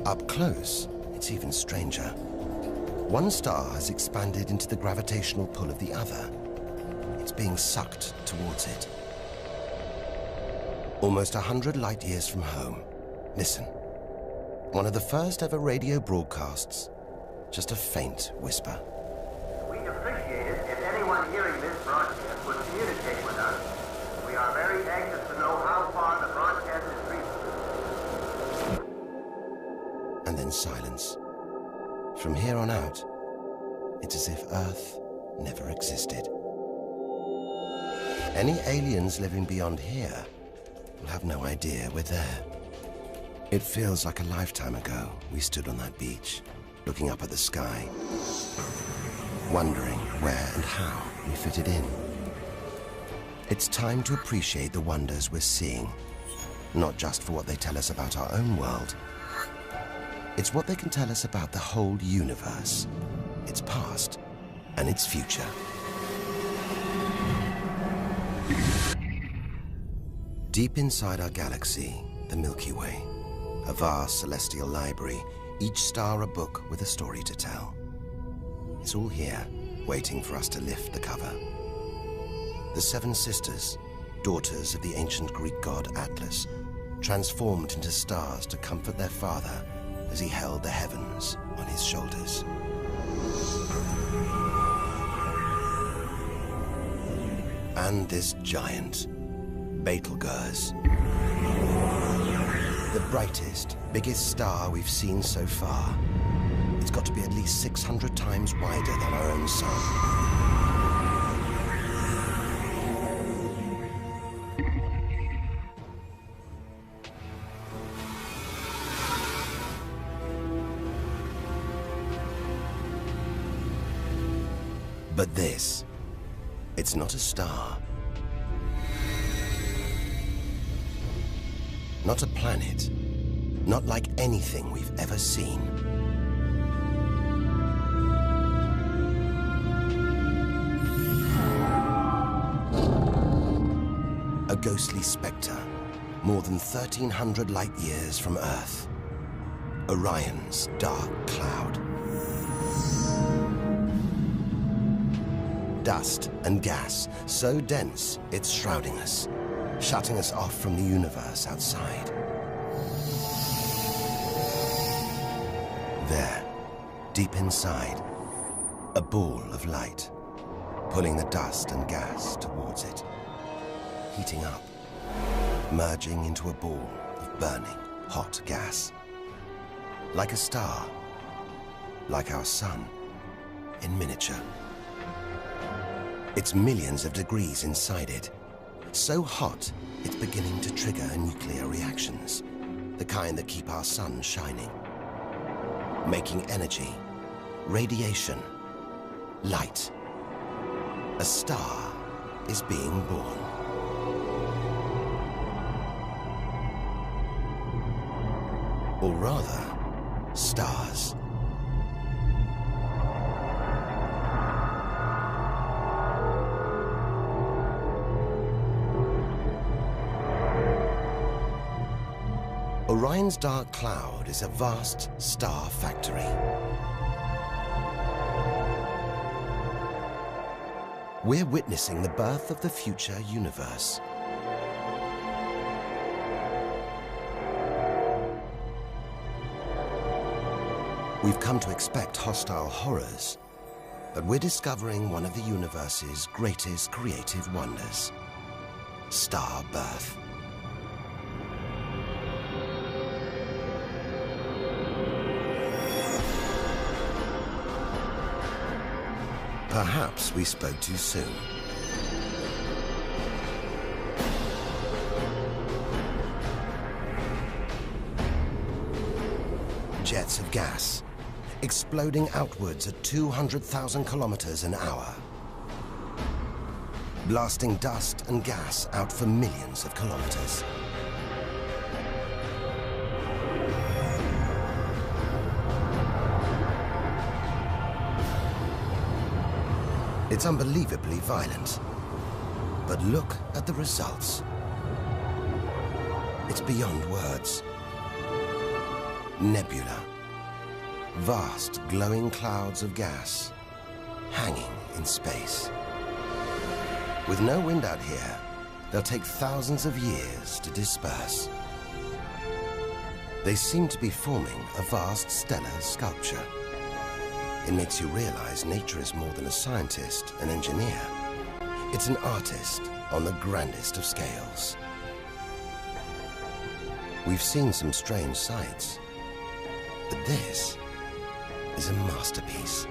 Up close, it's even stranger. One star has expanded into the gravitational pull of the other. It's being sucked towards it. Almost 100 light years from home. Listen. One of the first ever radio broadcasts. Just a faint whisper. We'd appreciate it if anyone hearing this broadcast would communicate with us. We are very anxious to know how far the broadcast is reaching. And then silence. From here on out, it's as if Earth never existed. Any aliens living beyond here will have no idea we're there. It feels like a lifetime ago we stood on that beach, looking up at the sky, wondering where and how we fitted in. It's time to appreciate the wonders we're seeing, not just for what they tell us about our own world. It's what they can tell us about the whole universe, its past and its future. Deep inside our galaxy, the Milky Way, a vast celestial library, each star a book with a story to tell. It's all here, waiting for us to lift the cover. The Seven Sisters, daughters of the ancient Greek god Atlas, transformed into stars to comfort their father as he held the heavens on his shoulders. And this giant, Betelgeuse. The brightest, biggest star we've seen so far. It's got to be at least 600 times wider than our own sun. But this, it's not a star. Not a planet. Not like anything we've ever seen. A ghostly spectre, more than 1,300 light years from Earth. Orion's dark cloud. Dust and gas, so dense it's shrouding us, shutting us off from the universe outside. There, deep inside, a ball of light, pulling the dust and gas towards it, heating up, merging into a ball of burning, hot gas. Like a star, like our sun, in miniature. It's millions of degrees inside it. So hot, it's beginning to trigger nuclear reactions, the kind that keep our sun shining. Making energy, radiation, light. A star is being born. Or rather, stars. Orion's dark cloud is a vast star factory. We're witnessing the birth of the future universe. We've come to expect hostile horrors, but we're discovering one of the universe's greatest creative wonders: star birth. Perhaps we spoke too soon. Jets of gas, exploding outwards at 200,000 kilometers an hour, blasting dust and gas out for millions of kilometers. It's unbelievably violent, but look at the results. It's beyond words. Nebula. Vast, glowing clouds of gas, hanging in space. With no wind out here, they'll take thousands of years to disperse. They seem to be forming a vast stellar sculpture. It makes you realize nature is more than a scientist, an engineer. It's an artist on the grandest of scales. We've seen some strange sights, but this is a masterpiece.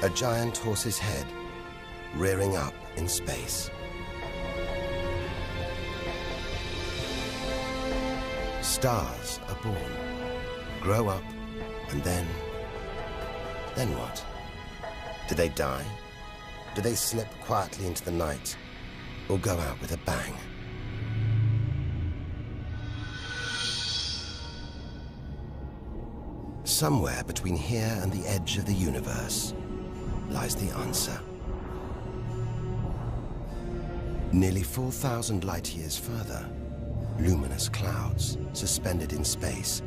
A giant horse's head rearing up in space. Stars are born, grow up, and then what? Do they die? Do they slip quietly into the night, or go out with a bang? Somewhere between here and the edge of the universe lies the answer. Nearly 4,000 light-years further, luminous clouds suspended in space,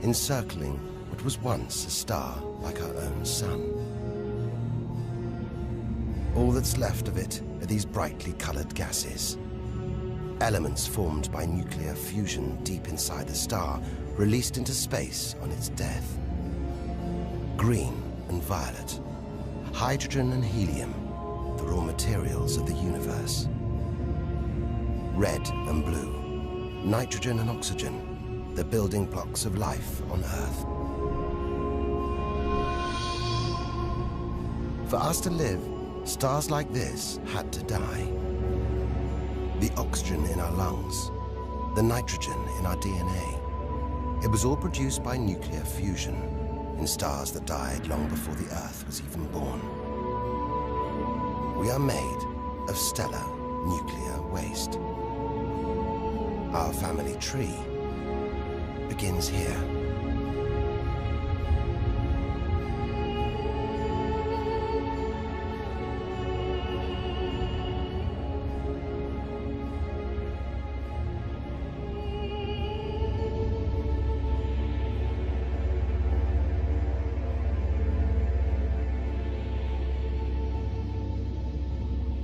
encircling what was once a star like our own sun. All that's left of it are these brightly colored gases. Elements formed by nuclear fusion deep inside the star, released into space on its death. Green and violet, hydrogen and helium, the raw materials of the universe. Red and blue, nitrogen and oxygen, the building blocks of life on Earth. For us to live, stars like this had to die. The oxygen in our lungs, the nitrogen in our DNA, it was all produced by nuclear fusion in stars that died long before the Earth was even born. We are made of stellar nuclear waste. Our family tree begins here.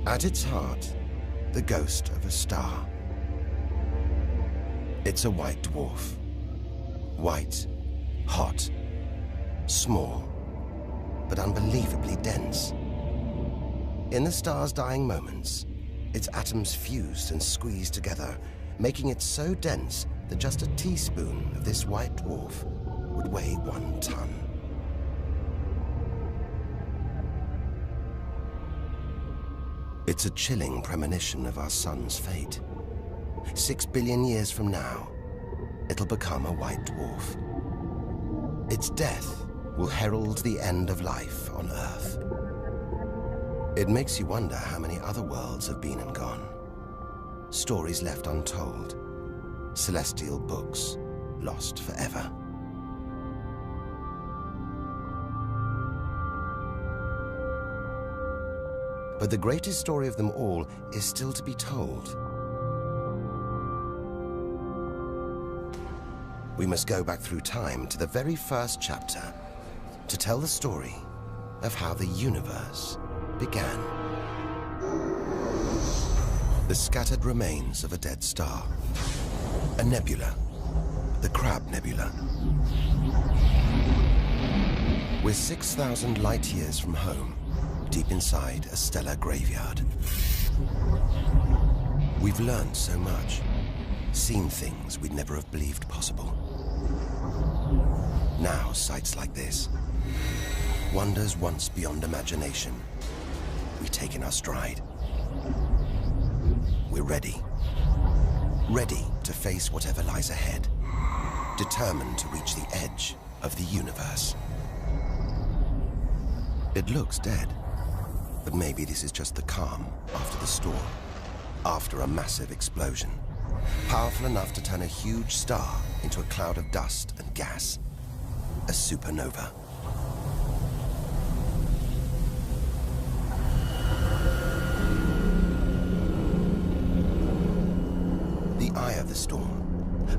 At its heart, the ghost of a star. It's a white dwarf. White, hot, small, but unbelievably dense. In the star's dying moments, its atoms fused and squeezed together, making it so dense that just a teaspoon of this white dwarf would weigh 1 ton. It's a chilling premonition of our sun's fate. 6 billion years from now, it'll become a white dwarf. Its death will herald the end of life on Earth. It makes you wonder how many other worlds have been and gone. Stories left untold. Celestial books lost forever. But the greatest story of them all is still to be told. we must go back through time to the very first chapter to tell the story of how the universe began. The scattered remains of a dead star. A nebula, the Crab Nebula. We're 6,000 light years from home, deep inside a stellar graveyard. We've learned so much, seen things we'd never have believed possible. Now, sights like this, wonders once beyond imagination, we take in our stride. We're ready. Ready to face whatever lies ahead. Determined to reach the edge of the universe. It looks dead, but maybe this is just the calm after the storm, after a massive explosion, powerful enough to turn a huge star into a cloud of dust and gas, a supernova. The eye of the storm,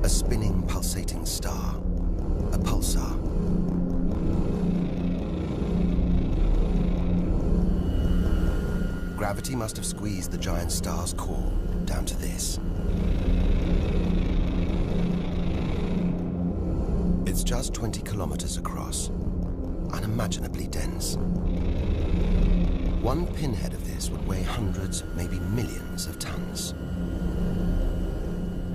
a spinning, pulsating star, a pulsar. Gravity must have squeezed the giant star's core down to this. It's just 20 kilometers across, unimaginably dense. One pinhead of this would weigh hundreds, maybe millions of tons.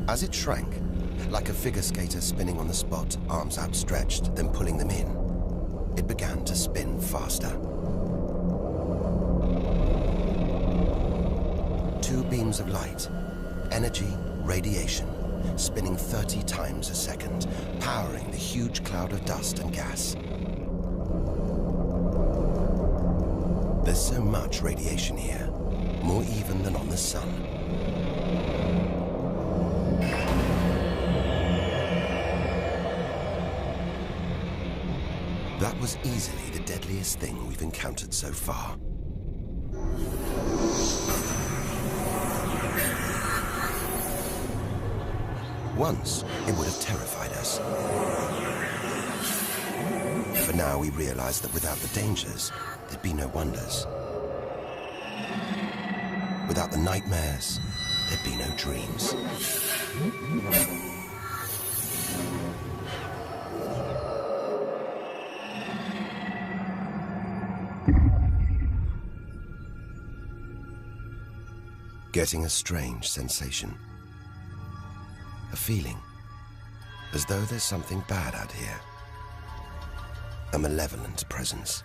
As it shrank, like a figure skater spinning on the spot, arms outstretched, then pulling them in, it began to spin faster. 2 beams of light, energy, radiation, spinning 30 times a second, powering the huge cloud of dust and gas. There's so much radiation here, more even than on the sun. That was easily the deadliest thing we've encountered so far. Once, it would have terrified us. But now we realize that without the dangers, there'd be no wonders. Without the nightmares, there'd be no dreams. Getting a strange sensation. A feeling, as though there's something bad out here. A malevolent presence.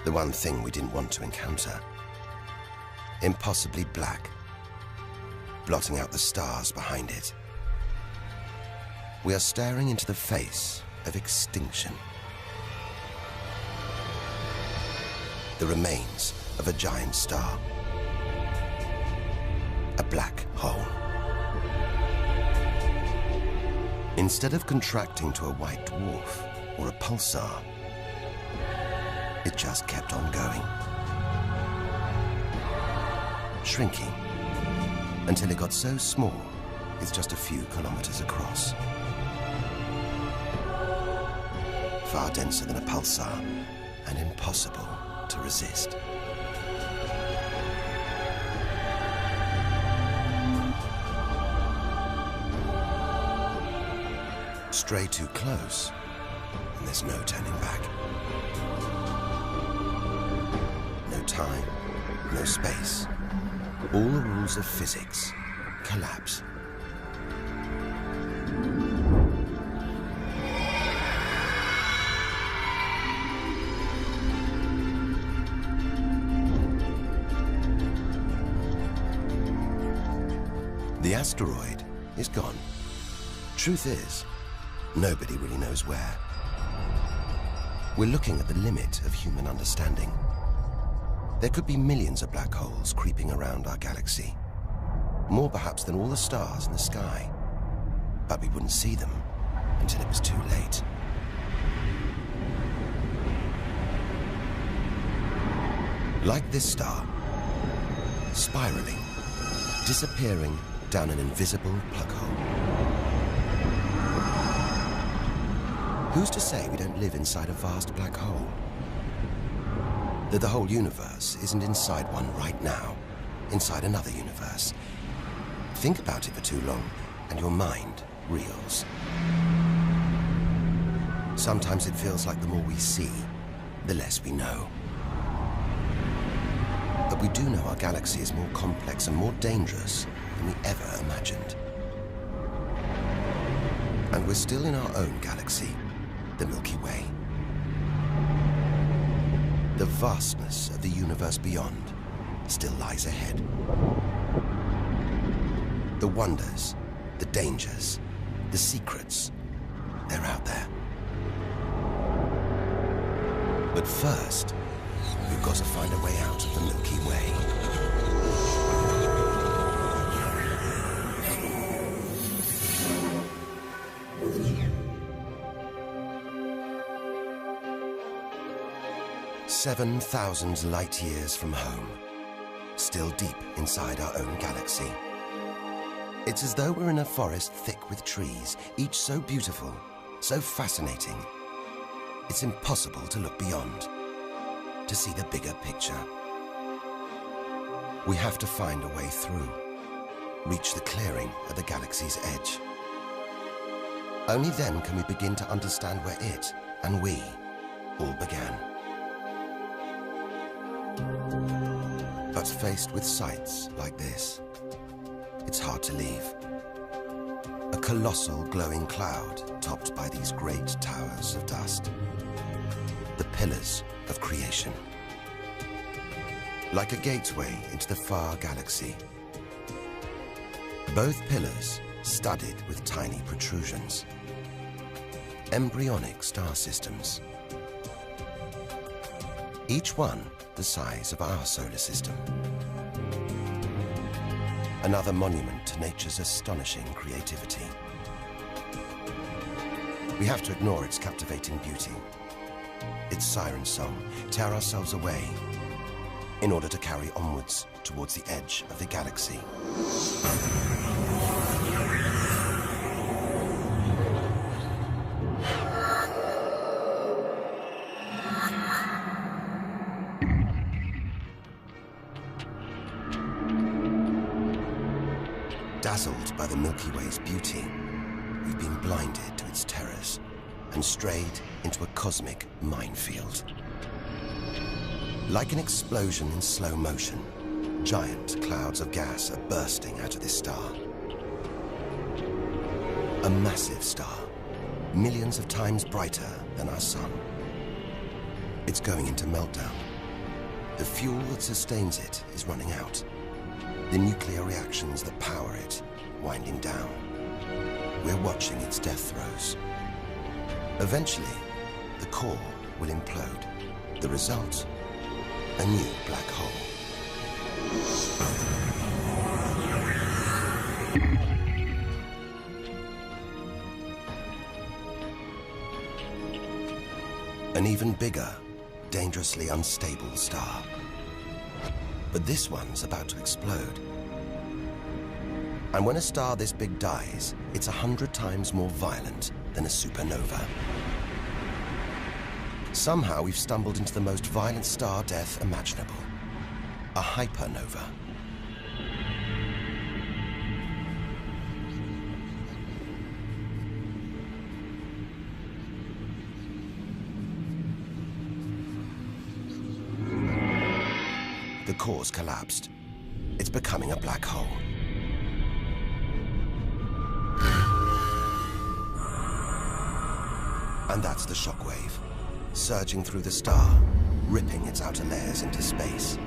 The one thing we didn't want to encounter. Impossibly black, blotting out the stars behind it. We are staring into the face of extinction. The remains of a giant star. A black hole. Instead of contracting to a white dwarf or a pulsar, it just kept on going. Shrinking until it got so small, it's just a few kilometers across. Far denser than a pulsar and impossible to resist. Stray too close, and there's no turning back. No time, no space. All the rules of physics collapse. The asteroid is gone. Truth is, nobody really knows where. We're looking at the limit of human understanding. There could be millions of black holes creeping around our galaxy. More perhaps than all the stars in the sky. But we wouldn't see them until it was too late. Like this star, spiraling, disappearing down an invisible plug hole. Who's to say we don't live inside a vast black hole? That the whole universe isn't inside one right now, inside another universe. Think about it for too long, and your mind reels. Sometimes it feels like the more we see, the less we know. But we do know our galaxy is more complex and more dangerous than we ever imagined. And we're still in our own galaxy, the Milky Way. The vastness of the universe beyond still lies ahead. The wonders, the dangers, the secrets, they're out there. But first, we've got to find a way out of the Milky Way. "7,000 light years from home, still deep inside our own galaxy. It's as though we're in a forest thick with trees, each so beautiful, so fascinating. It's impossible to look beyond, to see the bigger picture. We have to find a way through, reach the clearing at the galaxy's edge. Only then can we begin to understand where it and we all began. But faced with sights like this, it's hard to leave. A colossal glowing cloud topped by these great towers of dust. The pillars of creation. Like a gateway into the far galaxy. Both pillars studded with tiny protrusions. Embryonic star systems. Each one the size of our solar system. Another monument to nature's astonishing creativity. We have to ignore its captivating beauty, its siren song, tear ourselves away, in order to carry onwards towards the edge of the galaxy. Dazzled by the Milky Way's beauty, we've been blinded to its terrors and strayed into a cosmic minefield. Like an explosion in slow motion, giant clouds of gas are bursting out of this star. A massive star, millions of times brighter than our sun. It's going into meltdown. The fuel that sustains it is running out. The nuclear reactions that power it winding down. We're watching its death throes. Eventually, the core will implode. The result, a new black hole. An even bigger, dangerously unstable star. But this one's about to explode. And when a star this big dies, it's 100 times more violent than a supernova. Somehow we've stumbled into the most violent star death imaginable. A hypernova. The core's collapsed. It's becoming a black hole. And that's the shockwave, surging through the star, ripping its outer layers into space.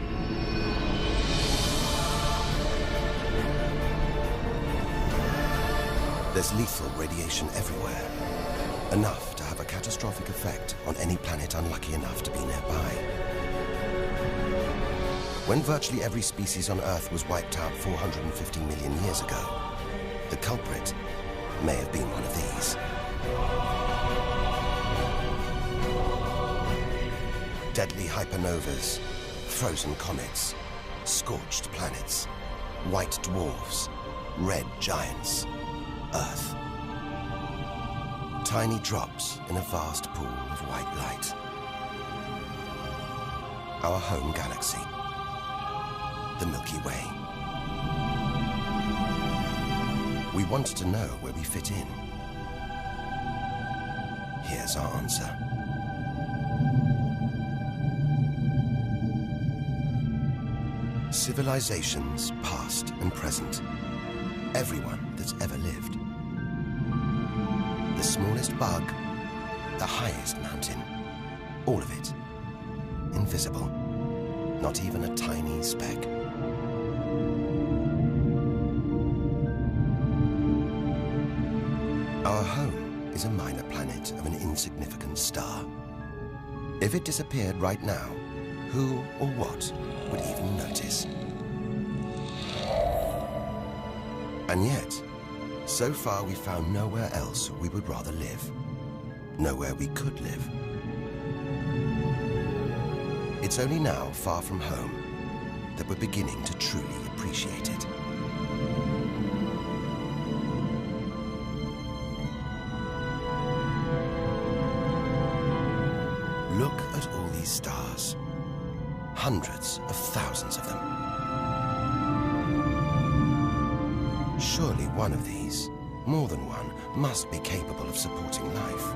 There's lethal radiation everywhere, enough to have a catastrophic effect on any planet unlucky enough to be nearby. When virtually every species on Earth was wiped out 450 million years ago, the culprit may have been one of these. Deadly hypernovas, frozen comets, scorched planets, white dwarfs, red giants, Earth. Tiny drops in a vast pool of white light. Our home galaxy, the Milky Way. We wanted to know where we fit in. Here's our answer. Civilizations, past and present. Everyone that's ever lived. The smallest bug, the highest mountain. All of it. Invisible. Not even a tiny speck. Our home is a minor planet of an insignificant star. If it disappeared right now, who or what would even notice? And yet, so far we found nowhere else we would rather live. Nowhere we could live. It's only now, far from home, that we're beginning to truly appreciate it. Look at all these stars. Hundreds of thousands of them. Surely one of these, more than one, must be capable of supporting life.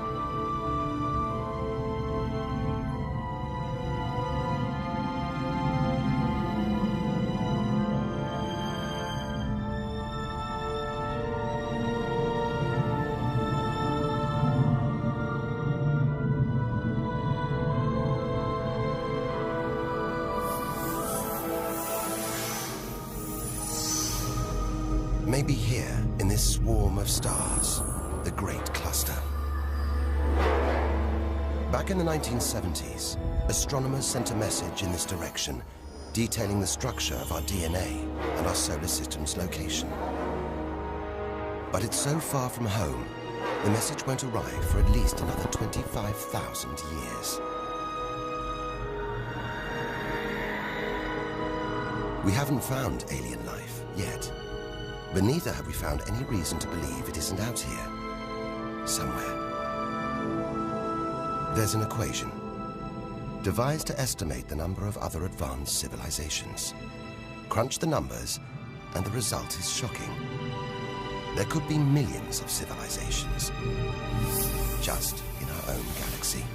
Maybe here, in this swarm of stars, the Great Cluster. Back in the 1970s, astronomers sent a message in this direction, detailing the structure of our DNA and our solar system's location. But it's so far from home, the message won't arrive for at least another 25,000 years. We haven't found alien life yet. But neither have we found any reason to believe it isn't out here, somewhere. There's an equation, devised to estimate the number of other advanced civilizations. Crunch the numbers, and the result is shocking. There could be millions of civilizations, just in our own galaxy.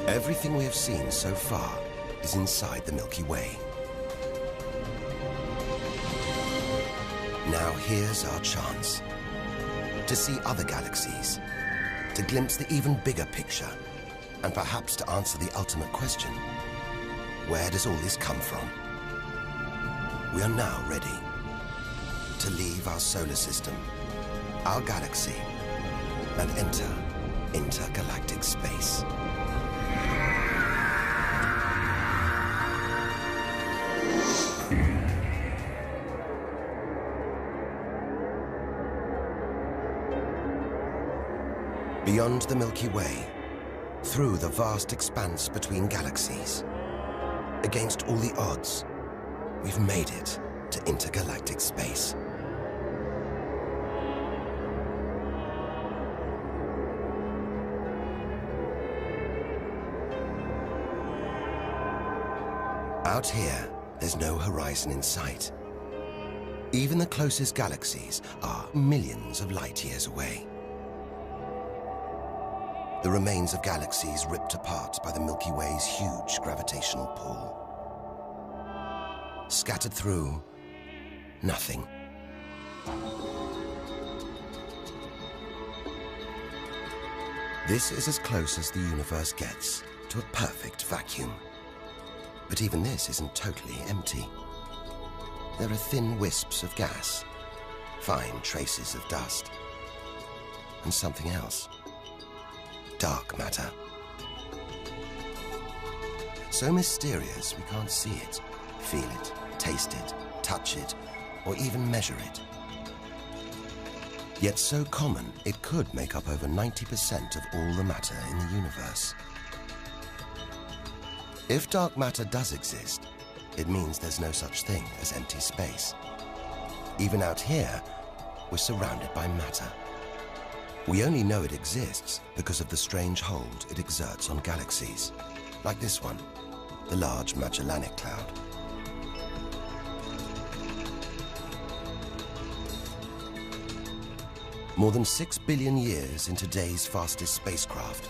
Everything we have seen so far is inside the Milky Way. Now here's our chance to see other galaxies, to glimpse the even bigger picture, and perhaps to answer the ultimate question: where does all this come from? We are now ready to leave our solar system, our galaxy, and enter intergalactic space. Beyond the Milky Way, through the vast expanse between galaxies, against all the odds, we've made it to intergalactic space. Out here, there's no horizon in sight. Even the closest galaxies are millions of light years away. The remains of galaxies ripped apart by the Milky Way's huge gravitational pull. Scattered through, nothing. This is as close as the universe gets to a perfect vacuum. But even this isn't totally empty. There are thin wisps of gas, fine traces of dust, and something else. Dark matter. So mysterious we can't see it, feel it, taste it, touch it, or even measure it. Yet so common, it could make up over 90% of all the matter in the universe. If dark matter does exist, it means there's no such thing as empty space. Even out here, we're surrounded by matter. We only know it exists because of the strange hold it exerts on galaxies, like this one, the Large Magellanic Cloud. More than 6 billion years into today's fastest spacecraft,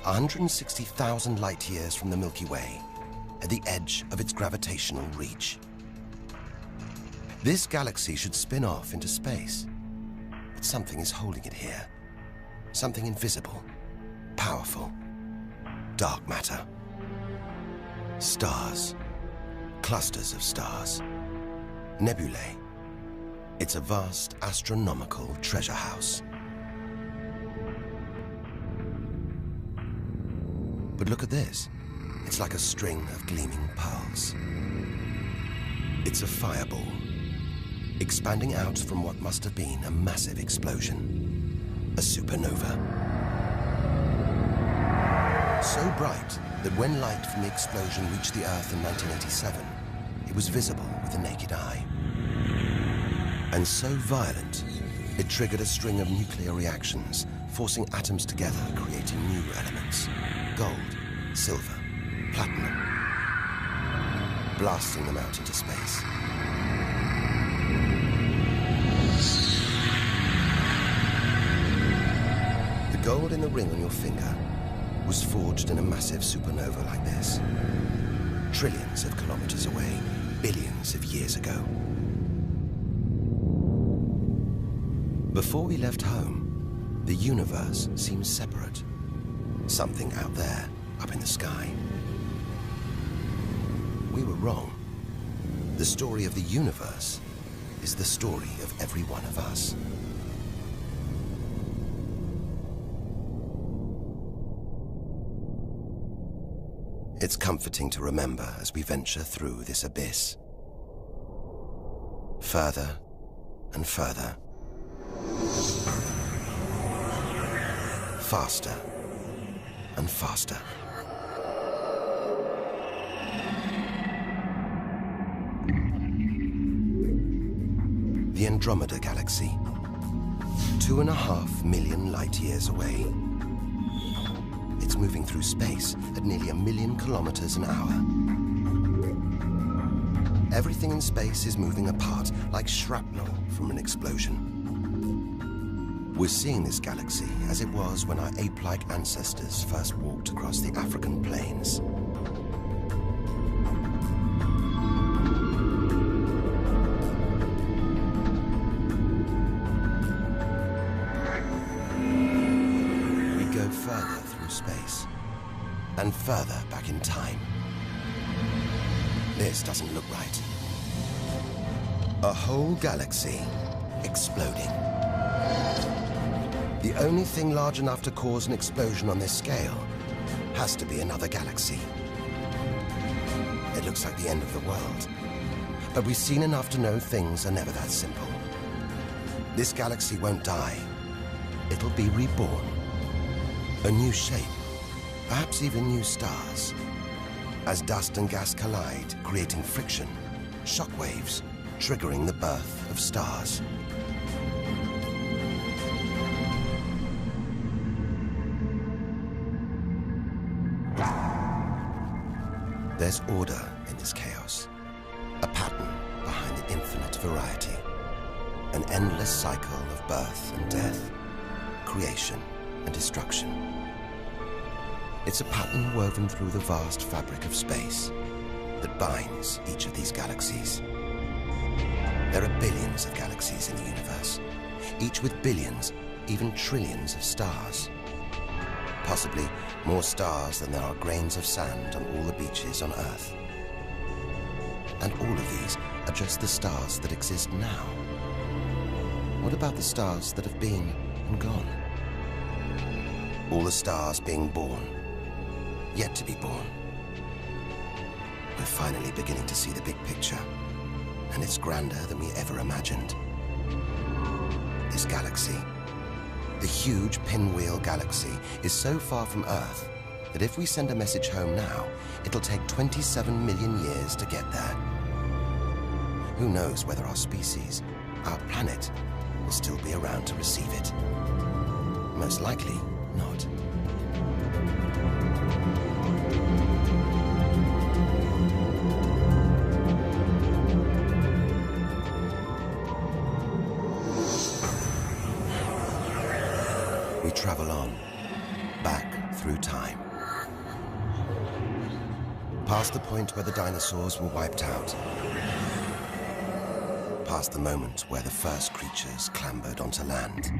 160,000 light years from the Milky Way, at the edge of its gravitational reach. This galaxy should spin off into space, but something is holding it here. Something invisible, powerful, dark matter. Stars, clusters of stars, nebulae. It's a vast astronomical treasure house. But look at this. It's like a string of gleaming pearls. It's a fireball, expanding out from what must have been a massive explosion, a supernova. So bright that when light from the explosion reached the Earth in 1987, it was visible with the naked eye. And so violent, it triggered a string of nuclear reactions, forcing atoms together, creating new elements: gold, silver, platinum, blasting them out into space. The gold in the ring on your finger was forged in a massive supernova like this, trillions of kilometers away, billions of years ago. Before we left home, the universe seemed separate. Something out there, up in the sky. We were wrong. The story of the universe is the story of every one of us. It's comforting to remember as we venture through this abyss. Further and further. Faster and faster. The Andromeda Galaxy, 2.5 million light years away. It's moving through space at nearly 1 million kilometers an hour. Everything in space is moving apart like shrapnel from an explosion. We're seeing this galaxy as it was when our ape-like ancestors first walked across the African plains. We go further through space and further back in time. This doesn't look right. A whole galaxy exploding. The only thing large enough to cause an explosion on this scale has to be another galaxy. It looks like the end of the world, but we've seen enough to know things are never that simple. This galaxy won't die. It'll be reborn. A new shape, perhaps even new stars. As dust and gas collide, creating friction, shockwaves, triggering the birth of stars. There's order in this chaos, a pattern behind the infinite variety, an endless cycle of birth and death, creation and destruction. It's a pattern woven through the vast fabric of space that binds each of these galaxies. There are billions of galaxies in the universe, each with billions, even trillions of stars. Possibly more stars than there are grains of sand on all the beaches on Earth. And all of these are just the stars that exist now. What about the stars that have been and gone? All the stars being born, yet to be born. We're finally beginning to see the big picture, and it's grander than we ever imagined. This largest galaxy. The huge Pinwheel Galaxy is so far from Earth that if we send a message home now, it'll take 27 million years to get there. Who knows whether our species, our planet, will still be around to receive it? Most likely not. We travel on, back through time. Past the point where the dinosaurs were wiped out. Past the moment where the first creatures clambered onto land.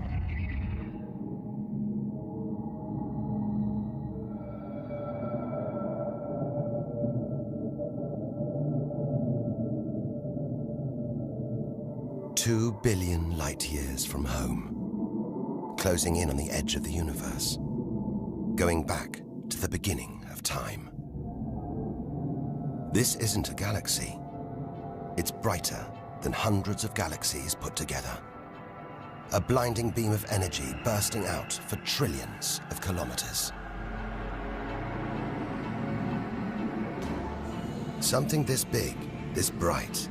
Two billion light years from home, closing in on the edge of the universe, going back to the beginning of time. This isn't a galaxy. It's brighter than hundreds of galaxies put together. A blinding beam of energy bursting out for trillions of kilometers. Something this big, this bright,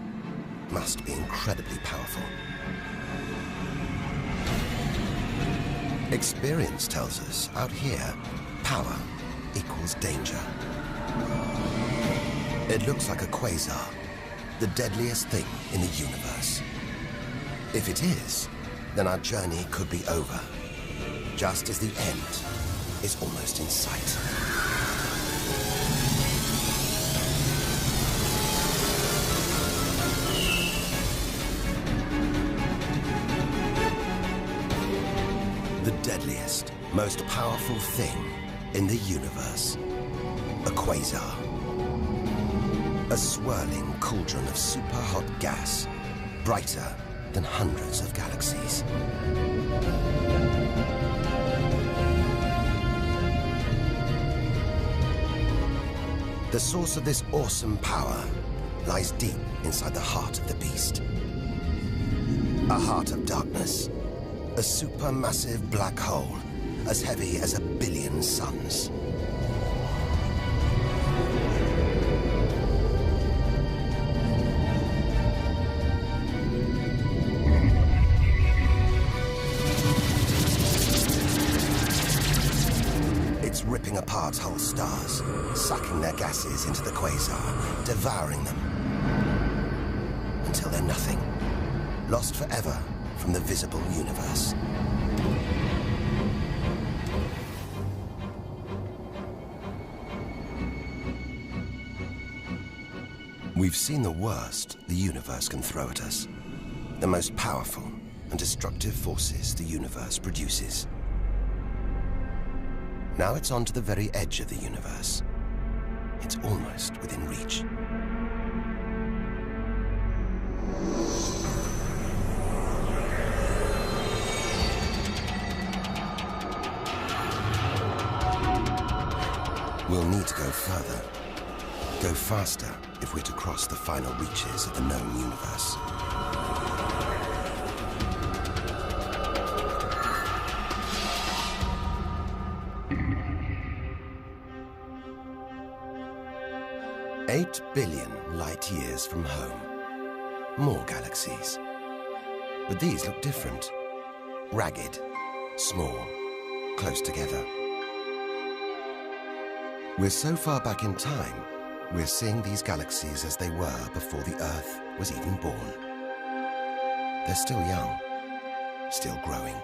must be incredibly powerful. Experience tells us out here, power equals danger. It looks like a quasar, the deadliest thing in the universe. If it is, then our journey could be over, just as the end is almost in sight. The deadliest, most powerful thing in the universe. A quasar. A swirling cauldron of super-hot gas, brighter than hundreds of galaxies. The source of this awesome power lies deep inside the heart of the beast. A heart of darkness. A supermassive black hole, as heavy as 1 billion suns. It's ripping apart whole stars, sucking their gases into the quasar, devouring them, until they're nothing, lost forever from the visible universe. We've seen the worst the universe can throw at us, the most powerful and destructive forces the universe produces. Now it's on to the very edge of the universe. It's almost within reach. We'll need to go further, go faster if we're to cross the final reaches of the known universe. $8 billion light years from home. More galaxies. But these look different. Ragged, small, close together. We're so far back in time, we're seeing these galaxies as they were before the Earth was even born. They're still young, still growing.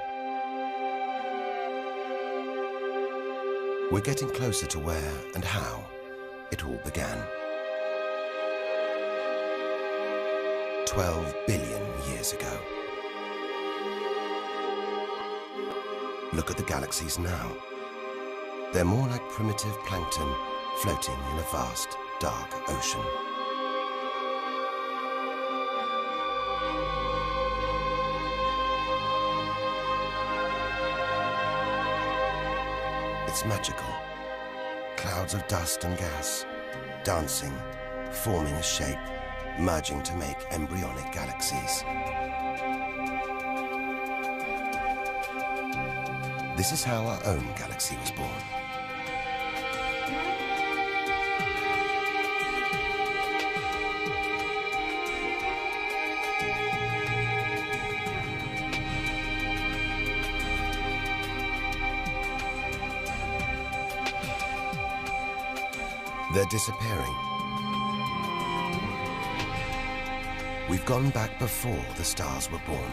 We're getting closer to where and how it all began. 12 billion years ago. Look at the galaxies now. They're more like primitive plankton floating in a vast, dark ocean. It's magical. Clouds of dust and gas, dancing, forming a shape, merging to make embryonic galaxies. This is how our own galaxy was born. They're disappearing. We've gone back before the stars were born.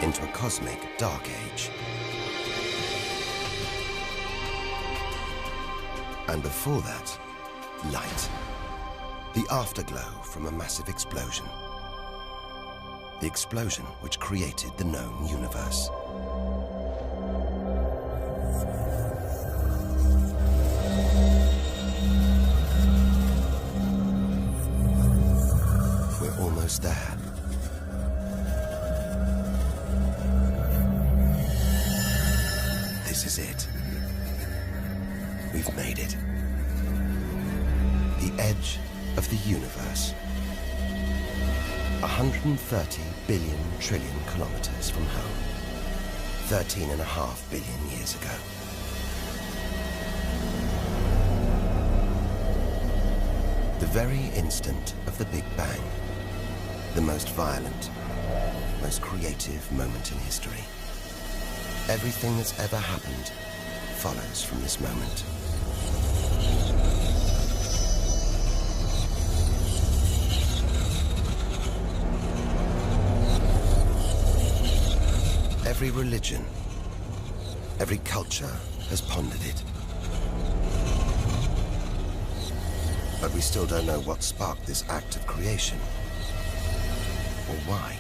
Into a cosmic dark age. And before that, light. The afterglow from a massive explosion. The explosion which created the known universe. We're almost there. This is it. We've made it. The edge of the universe. 130 billion trillion kilometers from home. 13.5 billion years ago. The very instant of the Big Bang. The most violent, most creative moment in history. Everything that's ever happened follows from this moment. Every religion, every culture has pondered it. But we still don't know what sparked this act of creation, or why.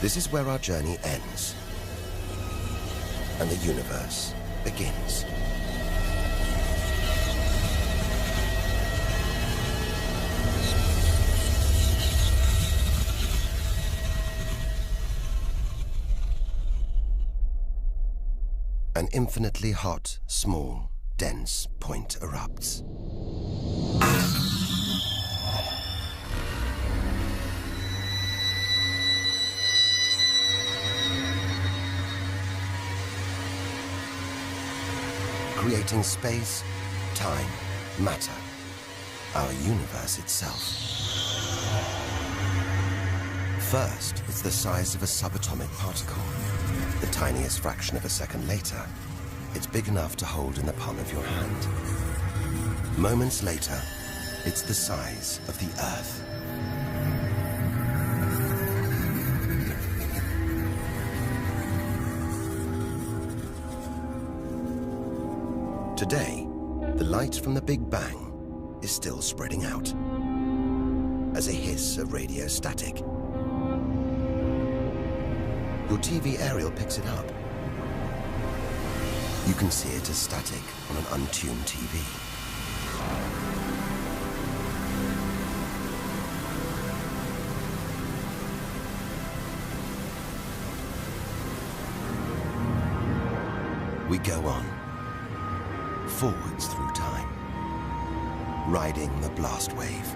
This is where our journey ends, and the universe begins. An infinitely hot, small, dense point erupts. Creating space, time, matter, our universe itself. First, it's the size of a subatomic particle. The tiniest fraction of a second later, it's big enough to hold in the palm of your hand. Moments later, it's the size of the Earth. Today, the light from the Big Bang is still spreading out as a hiss of radio static. Your TV aerial picks it up. You can see it as static on an untuned TV. We go on, forwards through time, riding the blast wave.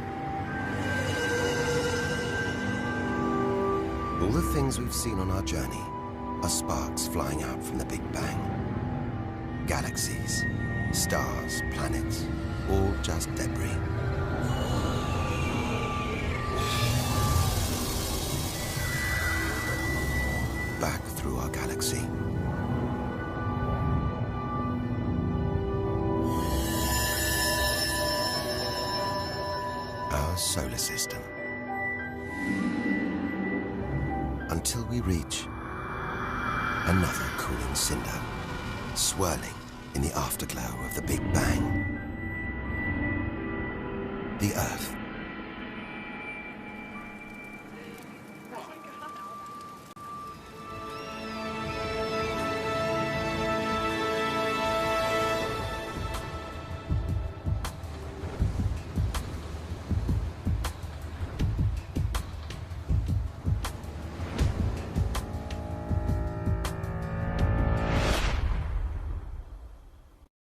All the things we've seen on our journey are sparks flying out from the Big Bang. Galaxies, stars, planets, all just debris. Back through our galaxy. Our solar system. Until we reach another cooling cinder, swirling in the afterglow of the Big Bang. The Earth.